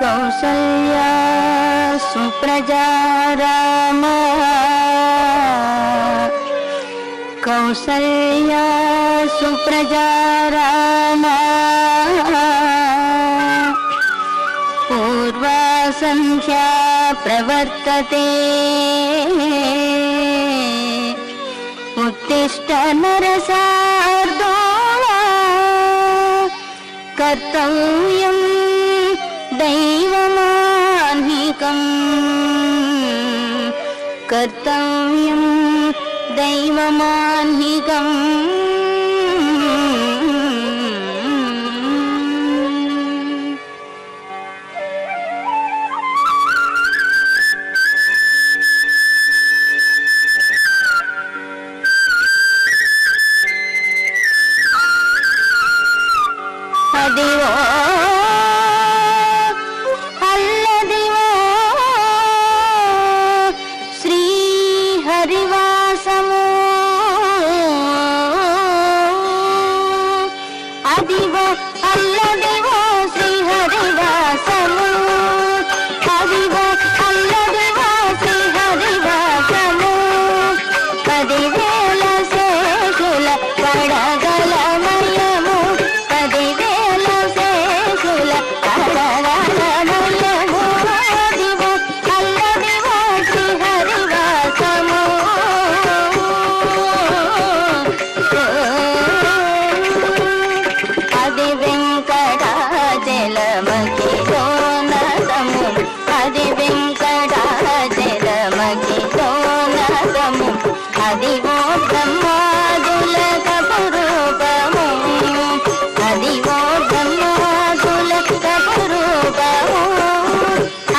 కౌసల్యా సుప్రజా రామ కౌసల్యా సుప్రజా రామ పూర్వా సంధ్యా ప్రవర్తతే ఉత్తిష్ట నరసార్దూలా కర్తవ్యం దైవమాన్నికం కర్తవ్యం దైవమాన్నికం. అదివో అల్లదివో శ్రీ హరివాసము అదివో అల్లదివో శ్రీ హరివాసము అదివో అల్లదివో శ్రీ హరివాసము పదివేల శేషుల పడగలమయము పదివేల శేషుల పడగలమయము అదివో అల్లదివో శ్రీ హరివాసము అది వెంకటాచలమకిలోనతము అది వెంకటాచలమకిలోనతము అదివో బ్రహ్మాదుల కపురూపము అదివో బ్రహ్మాదుల కపురూపము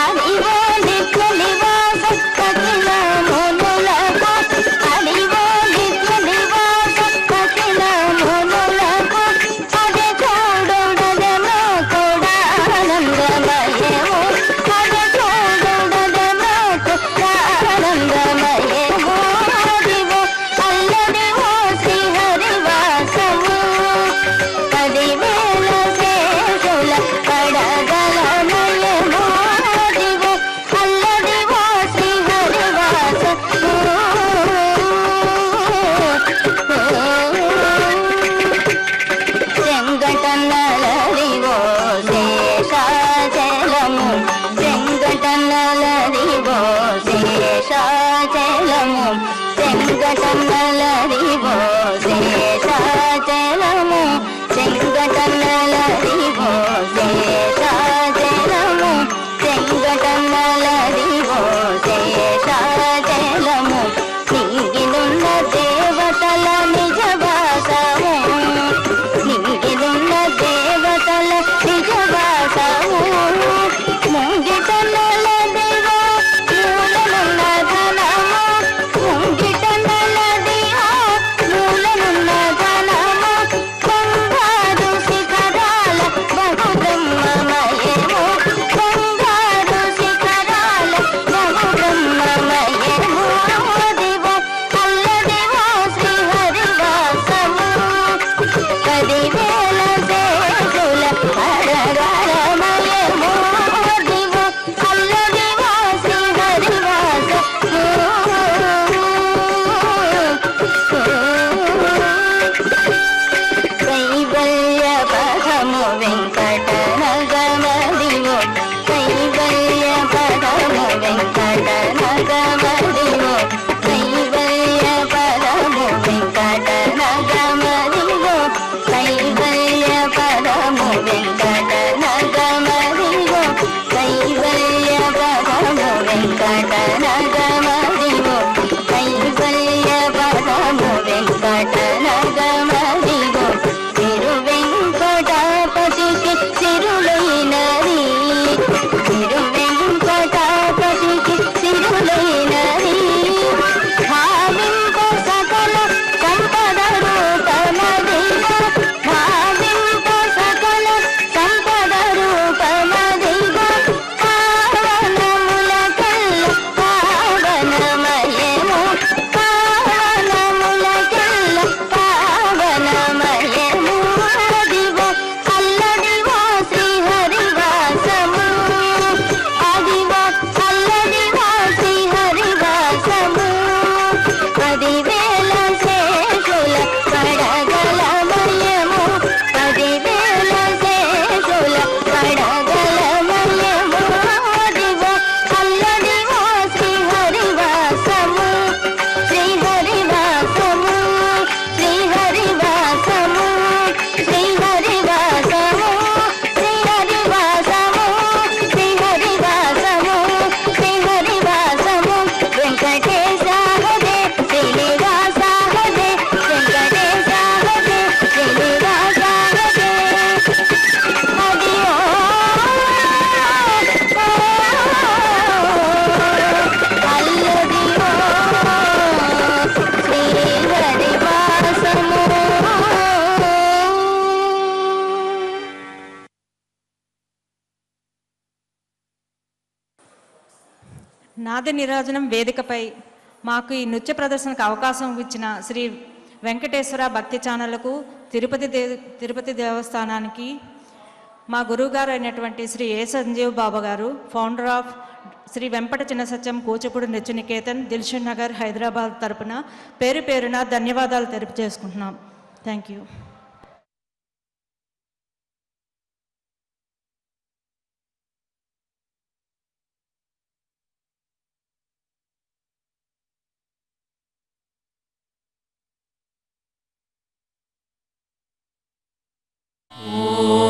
అదివో నిత్య నివాస అఖిల మునులకు అదివో నిత్య నివాస అఖిల మునులకు అది చూడుడదెమో కూడానందమయము అది చూడుడదెమో కూడానందమయము అదివో అల్లదివో శ్రీ హరివాసము పదివేల శేషుల పడగలమయము అదివో అల్లదివో శ్రీ హరివాసము చెంగటన్నలదివో శేషాచలము చెంగటన్నలదివో శేషాచలము చెంగటన్నలదివో శేషాచలము చెంగటన్నలదివో శేషాచలము చెంగటన్నలదివో శేషాచలము నింగిలున్న దేవతల నిజవాసము నింగిలున్న దేవతల నిజవాసము ముంగిటన్నలదివో మూలనున్న ధనము ముంగిటన్నలదివో మూలనున్న వెంకటనగమదివో కైవల్య పదము వెంకటనగమదివో కైవల్య పదము వెంకటనగమదివో కైవల్య పదము వెంకటనగమదివో కైవల్య పదము వెంకటనగమదివో కైవల్య పదము వెంకటనగమదివో తిరువెంకటాపతికి సిరులైనది తిరువెంకటాపతికి సిరులైనది భావింప సకల సంపద రూపమదిగో భావింప సకల సంపద రూపమదిగో పావనములకెల్ల పావనమయము పావనములకెల్ల పావనమయము అదివో అల్లదివో శ్రీహరివాసము అదివో అల్లదివో శ్రీహరివాసము పదివేల శేషుల పడగలమయము పదివేల శేషుల పడగలమయము అదివో అల్లదివో శ్రీహరివాసము శ్రీహరివాసము శ్రీహరివాసము శ్రీహరివాసము శ్రీహరివాసము శ్రీహరివాసము శ్రీహరివాసము వెంకటేశాహదే శ్రీనివాసాహదే వెంకటేశాహదే శ్రీనివాసాహదే అదియో అల్లదియో శ్రీహరివాసము నాద నిరాజనం వేదికపై మాకు ఈ నృత్య ప్రదర్శనకు అవకాశం ఇచ్చిన శ్రీ వెంకటేశ్వర భక్తి ఛానళ్లకు తిరుపతి దేవస్థానానికి మా గురువుగారు అయినటువంటి శ్రీ ఏ సంజీవ్ బాబా గారు ఫౌండర్ ఆఫ్ శ్రీ వెంపట చిన్న సత్యం కూచిపూడి నృత్య నికేతన్ దిల్షుక్ నగర్ హైదరాబాద్ తరపున పేరు పేరున ధన్యవాదాలు తెలియజేసుకుంటున్నాం. Thank you. ఓ